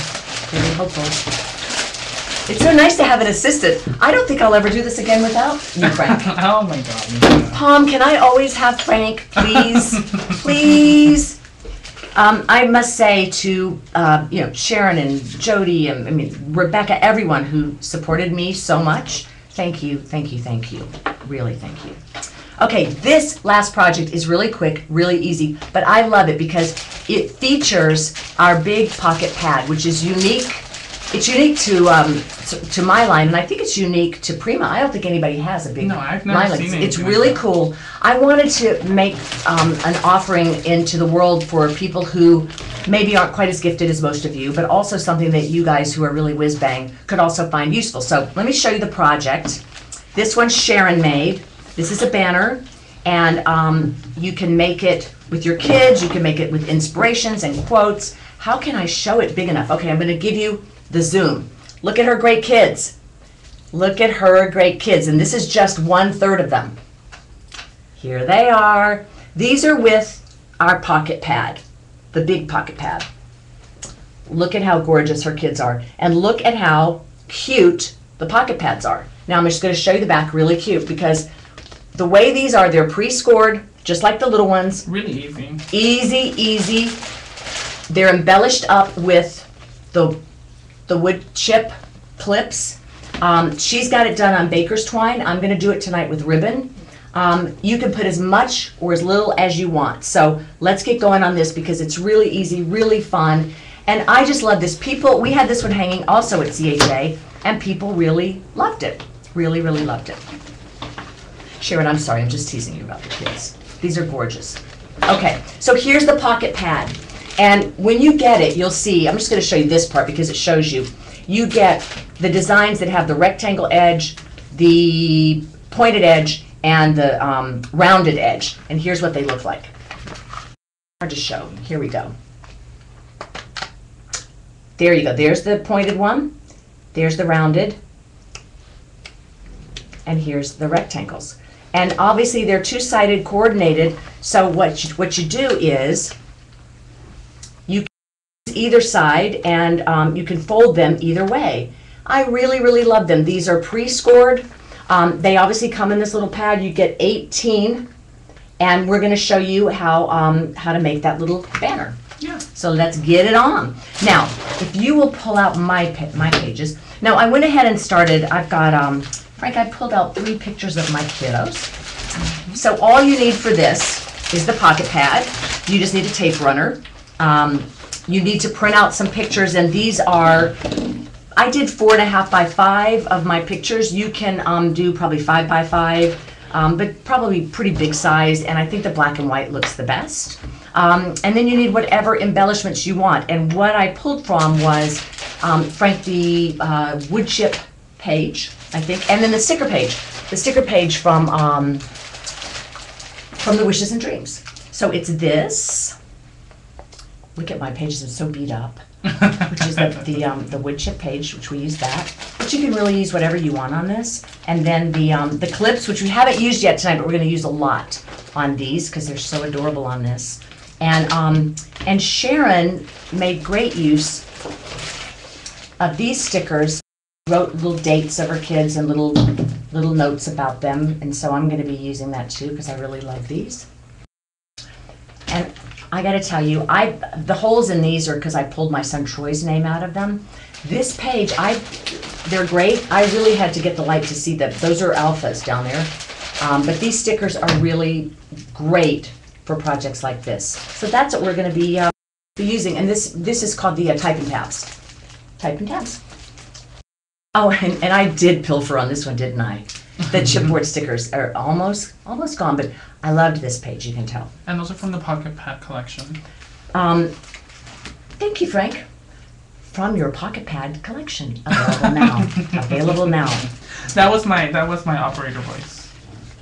Speaker 1: really hopeful. It's so nice to have an assistant. I don't think I'll ever do this again without you, Frank.
Speaker 2: Oh my God.
Speaker 1: Palm, can I always have Frank, please? Please? I must say to you know, Sharon and Jody and I mean Rebecca, everyone who supported me so much, thank you, thank you, thank you. Really, thank you. Okay, this last project is really quick, really easy, but I love it because it features our big pocket pad, which is unique. It's unique to my line, and I think it's unique to Prima. I don't think anybody has a big
Speaker 2: No, I've never
Speaker 1: line.
Speaker 2: seen
Speaker 1: It's
Speaker 2: anything like
Speaker 1: really
Speaker 2: that.
Speaker 1: cool. I wanted to make an offering into the world for people who maybe aren't quite as gifted as most of you, but also something that you guys who are really whiz-bang could also find useful. So let me show you the project. This one Sharon made. This is a banner, and you can make it with your kids. You can make it with inspirations and quotes. How can I show it big enough? Okay, I'm going to give you the zoom. Look at her great kids. Look at her great kids, and this is just 1/3 of them. Here they are. These are with our pocket pad, the big pocket pad. Look at how gorgeous her kids are, and look at how cute the pocket pads are. Now I'm just going to show you the back, really cute, because the way these are, they're pre-scored, just like the little ones.
Speaker 2: Really easy.
Speaker 1: Easy, easy. They're embellished up with the wood chip clips. She's got it done on baker's twine. I'm going to do it tonight with ribbon. You can put as much or as little as you want. So let's get going on this because it's really easy, really fun. And I just love this. We had this one hanging also at CHA, and people really loved it. Really, really loved it. Sharon, I'm sorry, I'm just teasing you about the kids. These are gorgeous. Okay, so here's the pocket pad. And when you get it, you'll see, I'm just going to show you this part because it shows you. You get the designs that have the rectangle edge, the pointed edge, and the rounded edge. And here's what they look like. Hard to show. Here we go. There you go. There's the pointed one. There's the rounded. And here's the rectangles. And obviously they're two-sided coordinated. So what you do is you can use either side, and you can fold them either way. I really, really love them. These are pre-scored. They obviously come in this little pad. You get 18, and we're going to show you how to make that little banner.
Speaker 2: Yeah.
Speaker 1: So let's get it on. Now, if you will pull out my pages. Now, I went ahead and started. I've got, Frank, I pulled out 3 pictures of my kiddos. So all you need for this is the pocket pad. You just need a tape runner. You need to print out some pictures, and these are, I did 4.5 by 5 of my pictures. You can do probably 5 by 5, but probably pretty big sized, and I think the black and white looks the best. And then you need whatever embellishments you want. And what I pulled from was, Frank, the wood chip page, I think, and then the sticker page. The sticker page from the Wishes and Dreams. So it's this. Look at my pages, I'm so beat up. Which is the wood chip page, which we use that. But you can really use whatever you want on this. And then the clips, which we haven't used yet tonight, but we're going to use a lot on these because they're so adorable on this. And Sharon made great use these stickers, wrote little dates of her kids and little notes about them, and so I'm going to be using that too because I really love these. And I got to tell you, the holes in these are because I pulled my son Troy's name out of them. This page, they're great. I really had to get the light to see them. Those are alphas down there, but these stickers are really great for projects like this. So that's what we're going to be using, and this is called the Type and Tabs. Type and Tabs. Oh, and I did pilfer on this one, didn't I? The chipboard stickers are almost gone, but I loved this page, you can tell.
Speaker 2: And those are from the Pocket Pad collection.
Speaker 1: Thank you, Frank. From your Pocket Pad collection. Available now. Available now.
Speaker 2: That was my operator voice.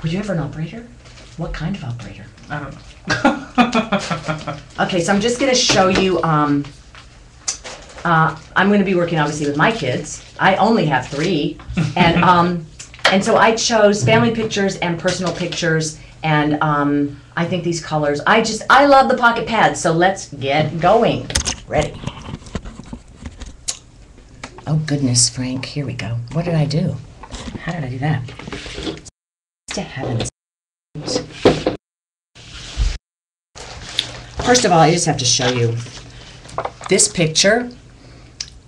Speaker 1: Were you ever an operator? What kind of operator?
Speaker 2: I don't know.
Speaker 1: Okay, so I'm just going to show you, I'm going to be working obviously with my kids. I only have 3. And so I chose family pictures and personal pictures, and I think these colors, I love the Pocket Pads, so let's get going. Ready. Oh goodness, Frank, here we go. What did I do? How did I do that? To heavens. First of all, I just have to show you this picture.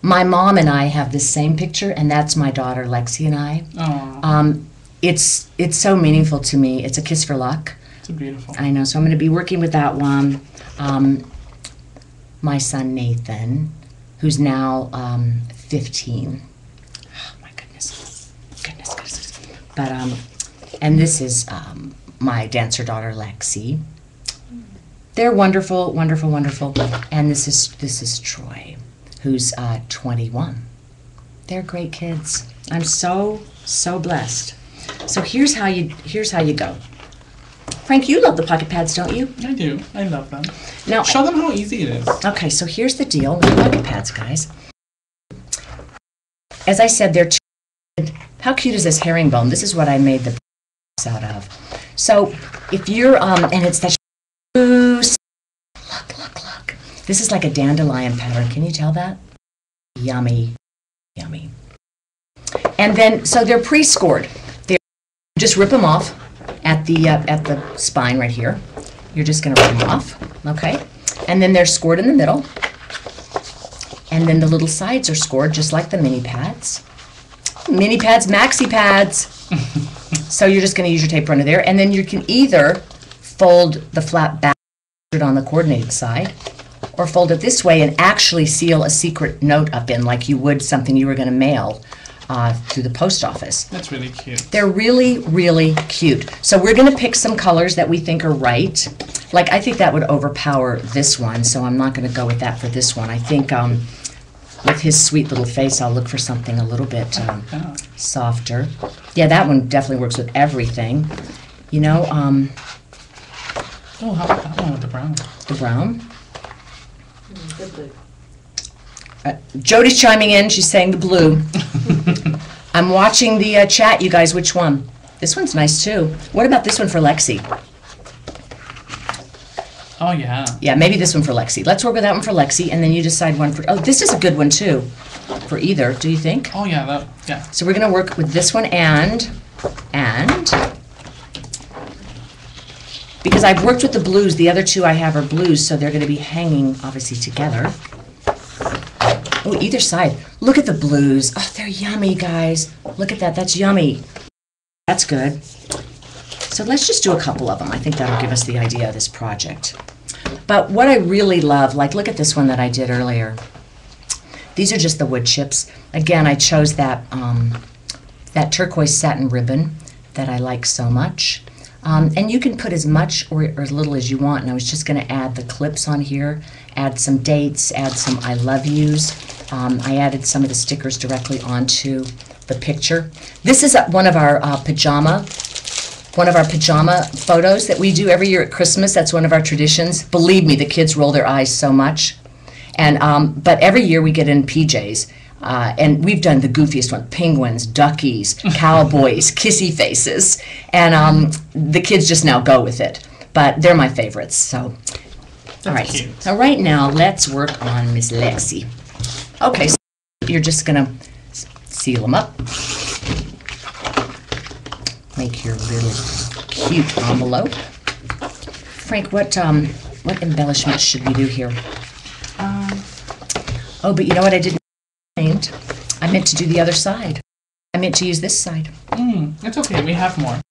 Speaker 1: My mom and I have the same picture, and that's my daughter Lexi and I.
Speaker 2: Aww.
Speaker 1: It's so meaningful to me. It's a kiss for luck.
Speaker 2: It's beautiful.
Speaker 1: I know, so I'm going to be working with that one. My son Nathan, who's now 15. Oh my goodness. Goodness. But and this is my dancer daughter Lexi. They're wonderful, wonderful, wonderful. And this is Troy, who's 21. They're great kids. I'm so blessed. So here's how you go. Frank, you love the Pocket Pads, don't you?
Speaker 2: I do. I love them.
Speaker 1: Now
Speaker 2: show them how easy it is.
Speaker 1: Okay, so here's the deal with Pocket Pads, guys. As I said, they're how cute is this herringbone? This is what I made the out of. So if you're and it's that look. This is like a dandelion pattern. Can you tell that? Yummy. And then so they're pre-scored. Just rip them off at the spine right here. You're just going to rip them off, okay? And then they're scored in the middle. And then the little sides are scored just like the mini pads. Mini pads, maxi pads. So you're just going to use your tape runner there. And then you can either fold the flap back on the coordinated side, or fold it this way and actually seal a secret note up in like you would something you were going to mail through the post office.
Speaker 2: That's really cute.
Speaker 1: They're really cute. So we're going to pick some colors that we think are right. Like I think that would overpower this one, so I'm not going to go with that for this one. I think with his sweet little face, I'll look for something a little bit softer. Yeah, that one definitely works with everything. You know,
Speaker 2: oh, how about that one with the brown?
Speaker 1: The brown?
Speaker 3: Good blue.
Speaker 1: Jody's chiming in. She's saying the blue. I'm watching the chat, you guys. Which one? This one's nice, too. What about this one for Lexi?
Speaker 2: Oh, yeah.
Speaker 1: Yeah, maybe this one for Lexi. Let's work with that one for Lexi, and then you decide one for... Oh, this is a good one, too, for either. Do you think?
Speaker 2: Oh, yeah. Yeah.
Speaker 1: So we're going to work with this one and... Because I've worked with the blues, the other two I have are blues, so they're going to be hanging, obviously, together. Oh, either side. Look at the blues. Oh, they're yummy, guys. Look at that. That's yummy. That's good. So let's just do a couple of them. I think that'll give us the idea of this project. But what I really love, like, look at this one that I did earlier. These are just the wood chips. Again, I chose that, that turquoise satin ribbon that I like so much. And you can put as much or as little as you want. And I was just going to add the clips on here, add some dates, add some I love yous. I added some of the stickers directly onto the picture. This is one of our pajama photos that we do every year at Christmas. That's one of our traditions. Believe me, the kids roll their eyes so much. And but every year we get in PJs. And we've done the goofiest one: penguins, duckies, cowboys, kissy faces, and the kids just now go with it. But they're my favorites. So, all right.
Speaker 2: Cute.
Speaker 1: So right now, let's work on Miss Lexi. Okay. So you're just gonna seal them up. Make your little cute envelope. Frank, what embellishments should we do here? Oh, but you know what I didn't mind? I meant to do the other side. I meant to use this side.
Speaker 2: It's okay. We have more.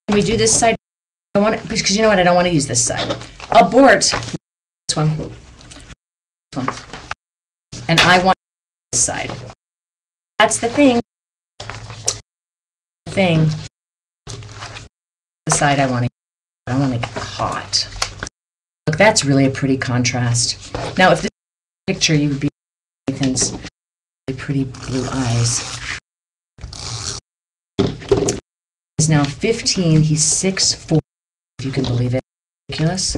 Speaker 1: Can we do this side? I want it, because you know what? I don't want to use this side. Abort. This one. This one. And I want this side. That's the thing. The side I want to. I don't want to get hot. Look, that's really a pretty contrast. Now, if this picture, you would be Nathan's really pretty blue eyes. He's now 15. He's 6'4", if you can believe it. Ridiculous.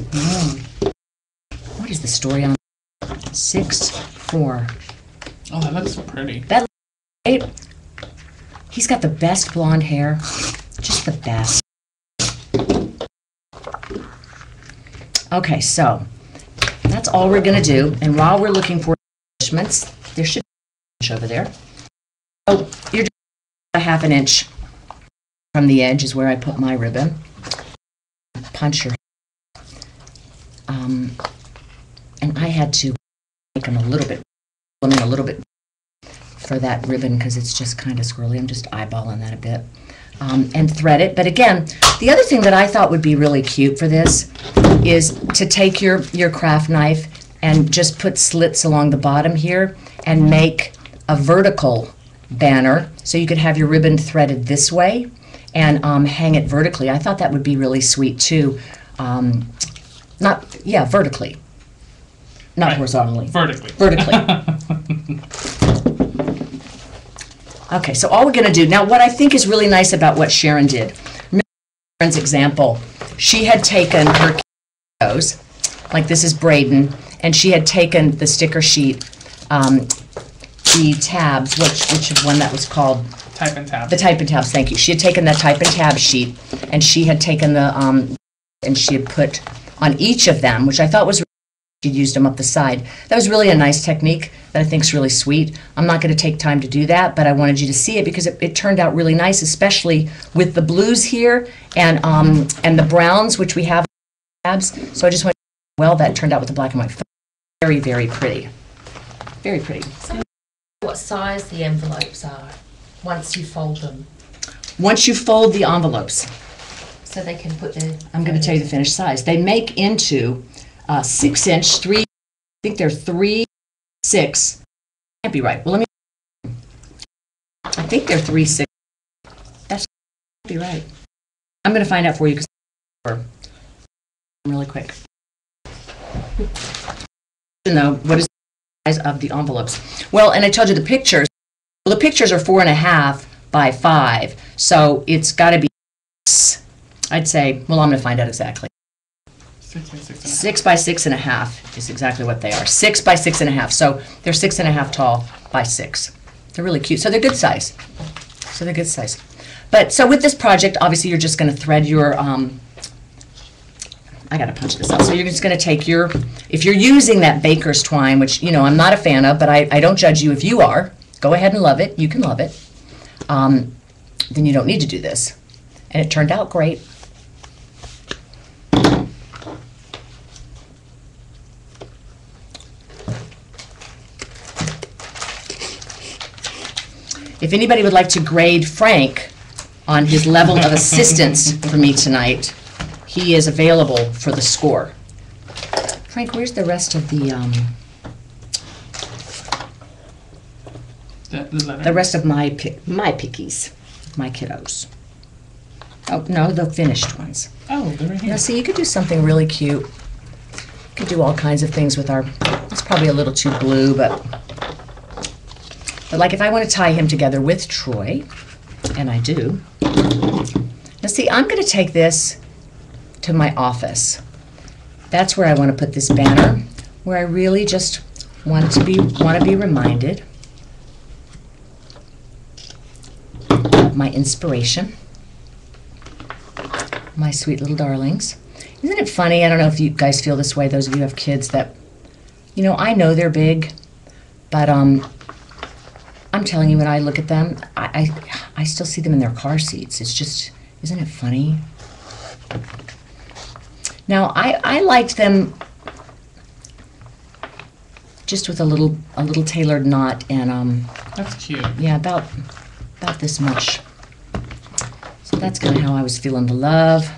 Speaker 1: What is the story on 6'4"?
Speaker 2: Oh, that looks so pretty.
Speaker 1: That right? He's got the best blonde hair. Just the best. Okay, so that's all we're going to do. And while we're looking for embellishments, there should be an inch over there. Oh, you're just a half an inch from the edge is where I put my ribbon. Punch your. And I had to make them a little bit for that ribbon because it's just kind of swirly. I'm just eyeballing that a bit. And thread it. But again, the other thing that I thought would be really cute for this is to take your craft knife and just put slits along the bottom here and make a vertical banner so you could have your ribbon threaded this way and hang it vertically. I thought that would be really sweet too. Vertically. Not horizontally.
Speaker 2: Vertically.
Speaker 1: Okay, so all we're going to do, now what I think is really nice about what Sharon did, remember Sharon's example, she had taken her kiddos, like this is Braden, and she had taken the sticker sheet, the tabs, which one that was called?
Speaker 2: Type and tab.
Speaker 1: The type and tabs, thank you. She had taken that type and tab sheet, and she had taken the, and she had put on each of them, which I thought was she used them up the side. That was really a nice technique that I think is really sweet. I'm not going to take time to do that, but I wanted you to see it because it turned out really nice, especially with the blues here and the browns, which we have tabs. So I just want well that turned out with the black and white. Very, very pretty. Very pretty.
Speaker 3: So what size the envelopes are once you fold them?
Speaker 1: Once you fold the envelopes,
Speaker 3: So they can put the...
Speaker 1: I'm going to tell you the finished size. They make into 6-inch, I think they're 3, 6. Can't be right. Well, let me. I think they're 3, 6. That's can't be right. I'm going to find out for you because really quick. No, what is the size of the envelopes? Well, and I told you the pictures. Well, the pictures are 4.5 by 5, so it's got to be. I'd say. Well, I'm going to find out exactly.
Speaker 2: 6 by 6.5.
Speaker 1: 6 by 6.5 is exactly what they are. 6 by 6.5. So they're 6.5 tall by 6. They're really cute. So they're good size. But so with this project, obviously you're just going to thread your. I got to punch this out. So you're just going to take your. If you're using that baker's twine, which I'm not a fan of, but I don't judge you if you are. Go ahead and love it. You can love it. Then you don't need to do this. And it turned out great. If anybody would like to grade Frank on his level of assistance for me tonight, he is available for the score. Frank, where's the rest of the rest of my pickies, my kiddos? Oh, no, the finished ones.
Speaker 2: Oh, they're right here.
Speaker 1: Now, see, you could do something really cute. You could do all kinds of things with our, it's probably a little too blue, but like if I want to tie him together with Troy, and I do. Now see, I'm going to take this to my office. That's where I want to put this banner, where I really just want to be reminded of my inspiration, my sweet little darlings. Isn't it funny? I don't know if you guys feel this way, those of you who have kids, that, I know they're big, But I'm telling you, when I look at them, I still see them in their car seats. It's just, isn't it funny? Now, I liked them just with a little tailored knot, and
Speaker 2: That's cute.
Speaker 1: yeah, about this much. So that's kind of how I was feeling the love.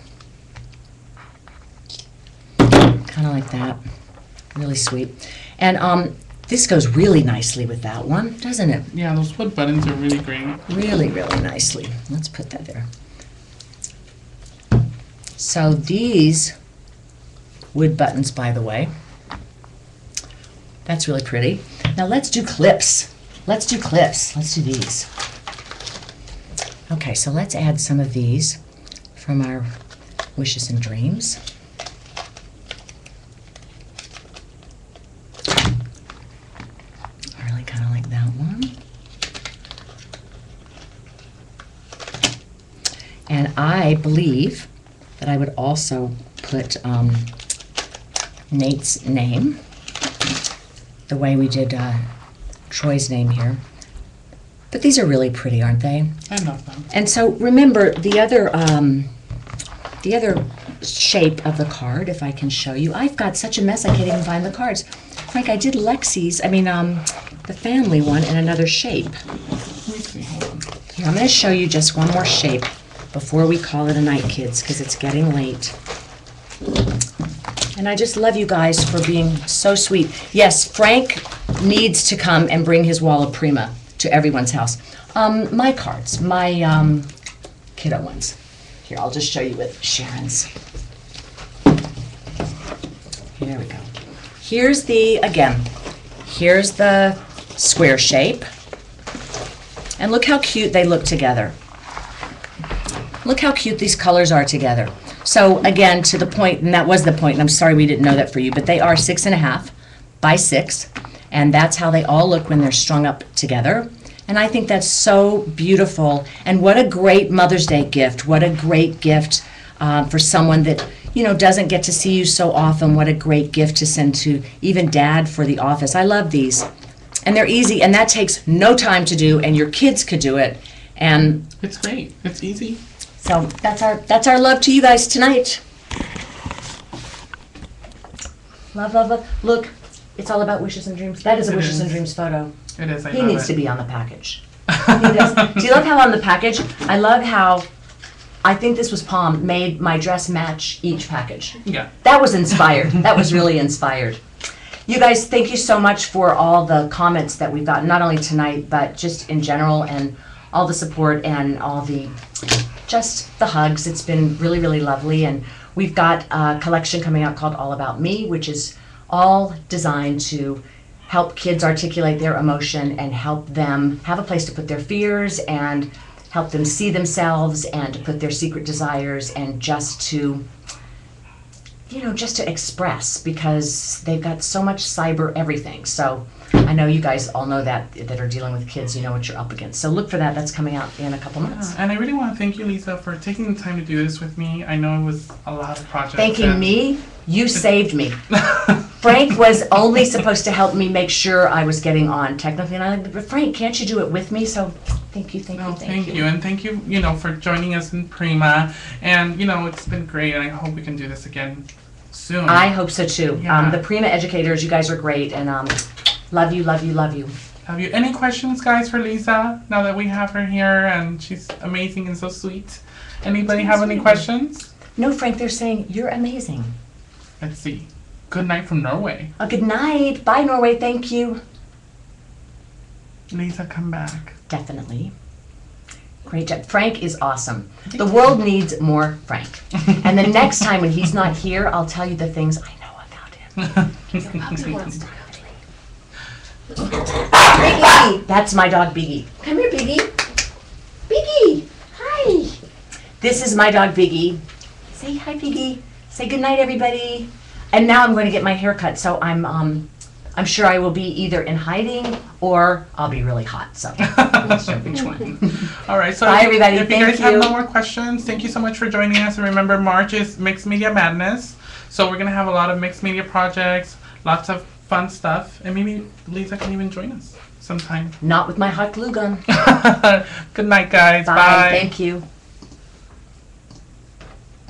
Speaker 1: Kind of like that. Really sweet. And this goes really nicely with that one, doesn't it?
Speaker 2: Yeah, those wood buttons are really great.
Speaker 1: Really, really nicely. Let's put that there. So these wood buttons, by the way, that's really pretty. Now let's do clips. Let's do clips. Let's do these. Okay, so let's add some of these from our Wishes and Dreams. I really kind of like that one. And I believe that I would also put Nate's name, the way we did Troy's name here. But these are really pretty, aren't they?
Speaker 2: I love them.
Speaker 1: And so remember the other shape of the card, if I can show you. I've got such a mess I can't even find the cards. Frank, I did Lexi's, the family one in another shape.
Speaker 2: Let me see. Hold on.
Speaker 1: Here, I'm going to show you just one more shape before we call it a night, kids, because it's getting late. And I just love you guys for being so sweet. Yes, Frank needs to come and bring his wall of Prima to everyone's house. My cards, my kiddo ones. Here, I'll just show you with Sharon's. Here we go. Here's here's the square shape. And look how cute they look together. Look how cute these colors are together. So again, to the point, and that was the point, and I'm sorry we didn't know that for you, but they are 6.5 by 6, and that's how they all look when they're strung up together. And I think that's so beautiful, and what a great Mother's Day gift. What a great gift for someone that, you know, doesn't get to see you so often. What a great gift to send to even Dad for the office. I love these. And they're easy, and that takes no time to do, and your kids could do it. And
Speaker 2: It's great. It's easy.
Speaker 1: so that's our love to you guys tonight. Love, love, love. Look, it's all about Wishes and Dreams. That is a
Speaker 2: It
Speaker 1: Wishes
Speaker 2: is.
Speaker 1: and Dreams photo.
Speaker 2: It is. I
Speaker 1: He
Speaker 2: love
Speaker 1: needs
Speaker 2: it.
Speaker 1: to be on the package. He does. Do you love how on the package, I love how, I think this was Palm, made my dress match each package.
Speaker 2: Yeah.
Speaker 1: That was inspired. That was really inspired. You guys, thank you so much for all the comments that we've gotten, not only tonight, but just in general, and all the support and all just the hugs. It's been really, really lovely. And we've got a collection coming out called All About Me, which is all designed to help kids articulate their emotion and help them have a place to put their fears and help them see themselves and to put their secret desires and just to, you know, just to express, because they've got so much cyber everything. So I know you guys all know that are dealing with kids, you know what you're up against. So look for that. That's coming out in a couple months.
Speaker 2: And I really want to thank you, Leeza, for taking the time to do this with me. I know it was a lot of projects.
Speaker 1: Thanking me, you saved me. Frank was only supposed to help me make sure I was getting on technically, and I'm like, but Frank, can't you do it with me? So thank you, thank you,
Speaker 2: No,
Speaker 1: thank you.
Speaker 2: And thank you, you know, for joining us in Prima. And, you know, it's been great, and I hope we can do this again soon.
Speaker 1: I hope so too.
Speaker 2: Yeah.
Speaker 1: The Prima educators, you guys are great, and love you, love you, love you.
Speaker 2: Have you any questions, guys, for Leeza, now that we have her here and she's amazing and so sweet? Anybody have any questions?
Speaker 1: No, Frank, they're saying you're amazing.
Speaker 2: Let's see. Good night from Norway.
Speaker 1: Good night. Bye, Norway. Thank you.
Speaker 2: Leeza, come back.
Speaker 1: Definitely. Great job. Frank is awesome. The world needs more Frank. And the next time when he's not here, I'll tell you the things I know about him. Biggie! That's my dog, Biggie. Come here, Biggie. Biggie! Hi! This is my dog, Biggie. Say hi, Biggie. Say goodnight, everybody. And now I'm going to get my hair cut, so I'm sure I will be either in hiding or I'll be really hot. So I'm not sure which one.
Speaker 2: All right. So
Speaker 1: Bye, everybody.
Speaker 2: If you
Speaker 1: Thank
Speaker 2: guys have
Speaker 1: you.
Speaker 2: no more questions, thank you so much for joining us. And remember, March is Mixed Media Madness. So we're going to have a lot of mixed media projects, lots of fun stuff, and maybe Leeza can even join us sometime.
Speaker 1: Not with my hot glue gun.
Speaker 2: Good night, guys.
Speaker 1: Bye.
Speaker 2: Bye.
Speaker 1: Thank you.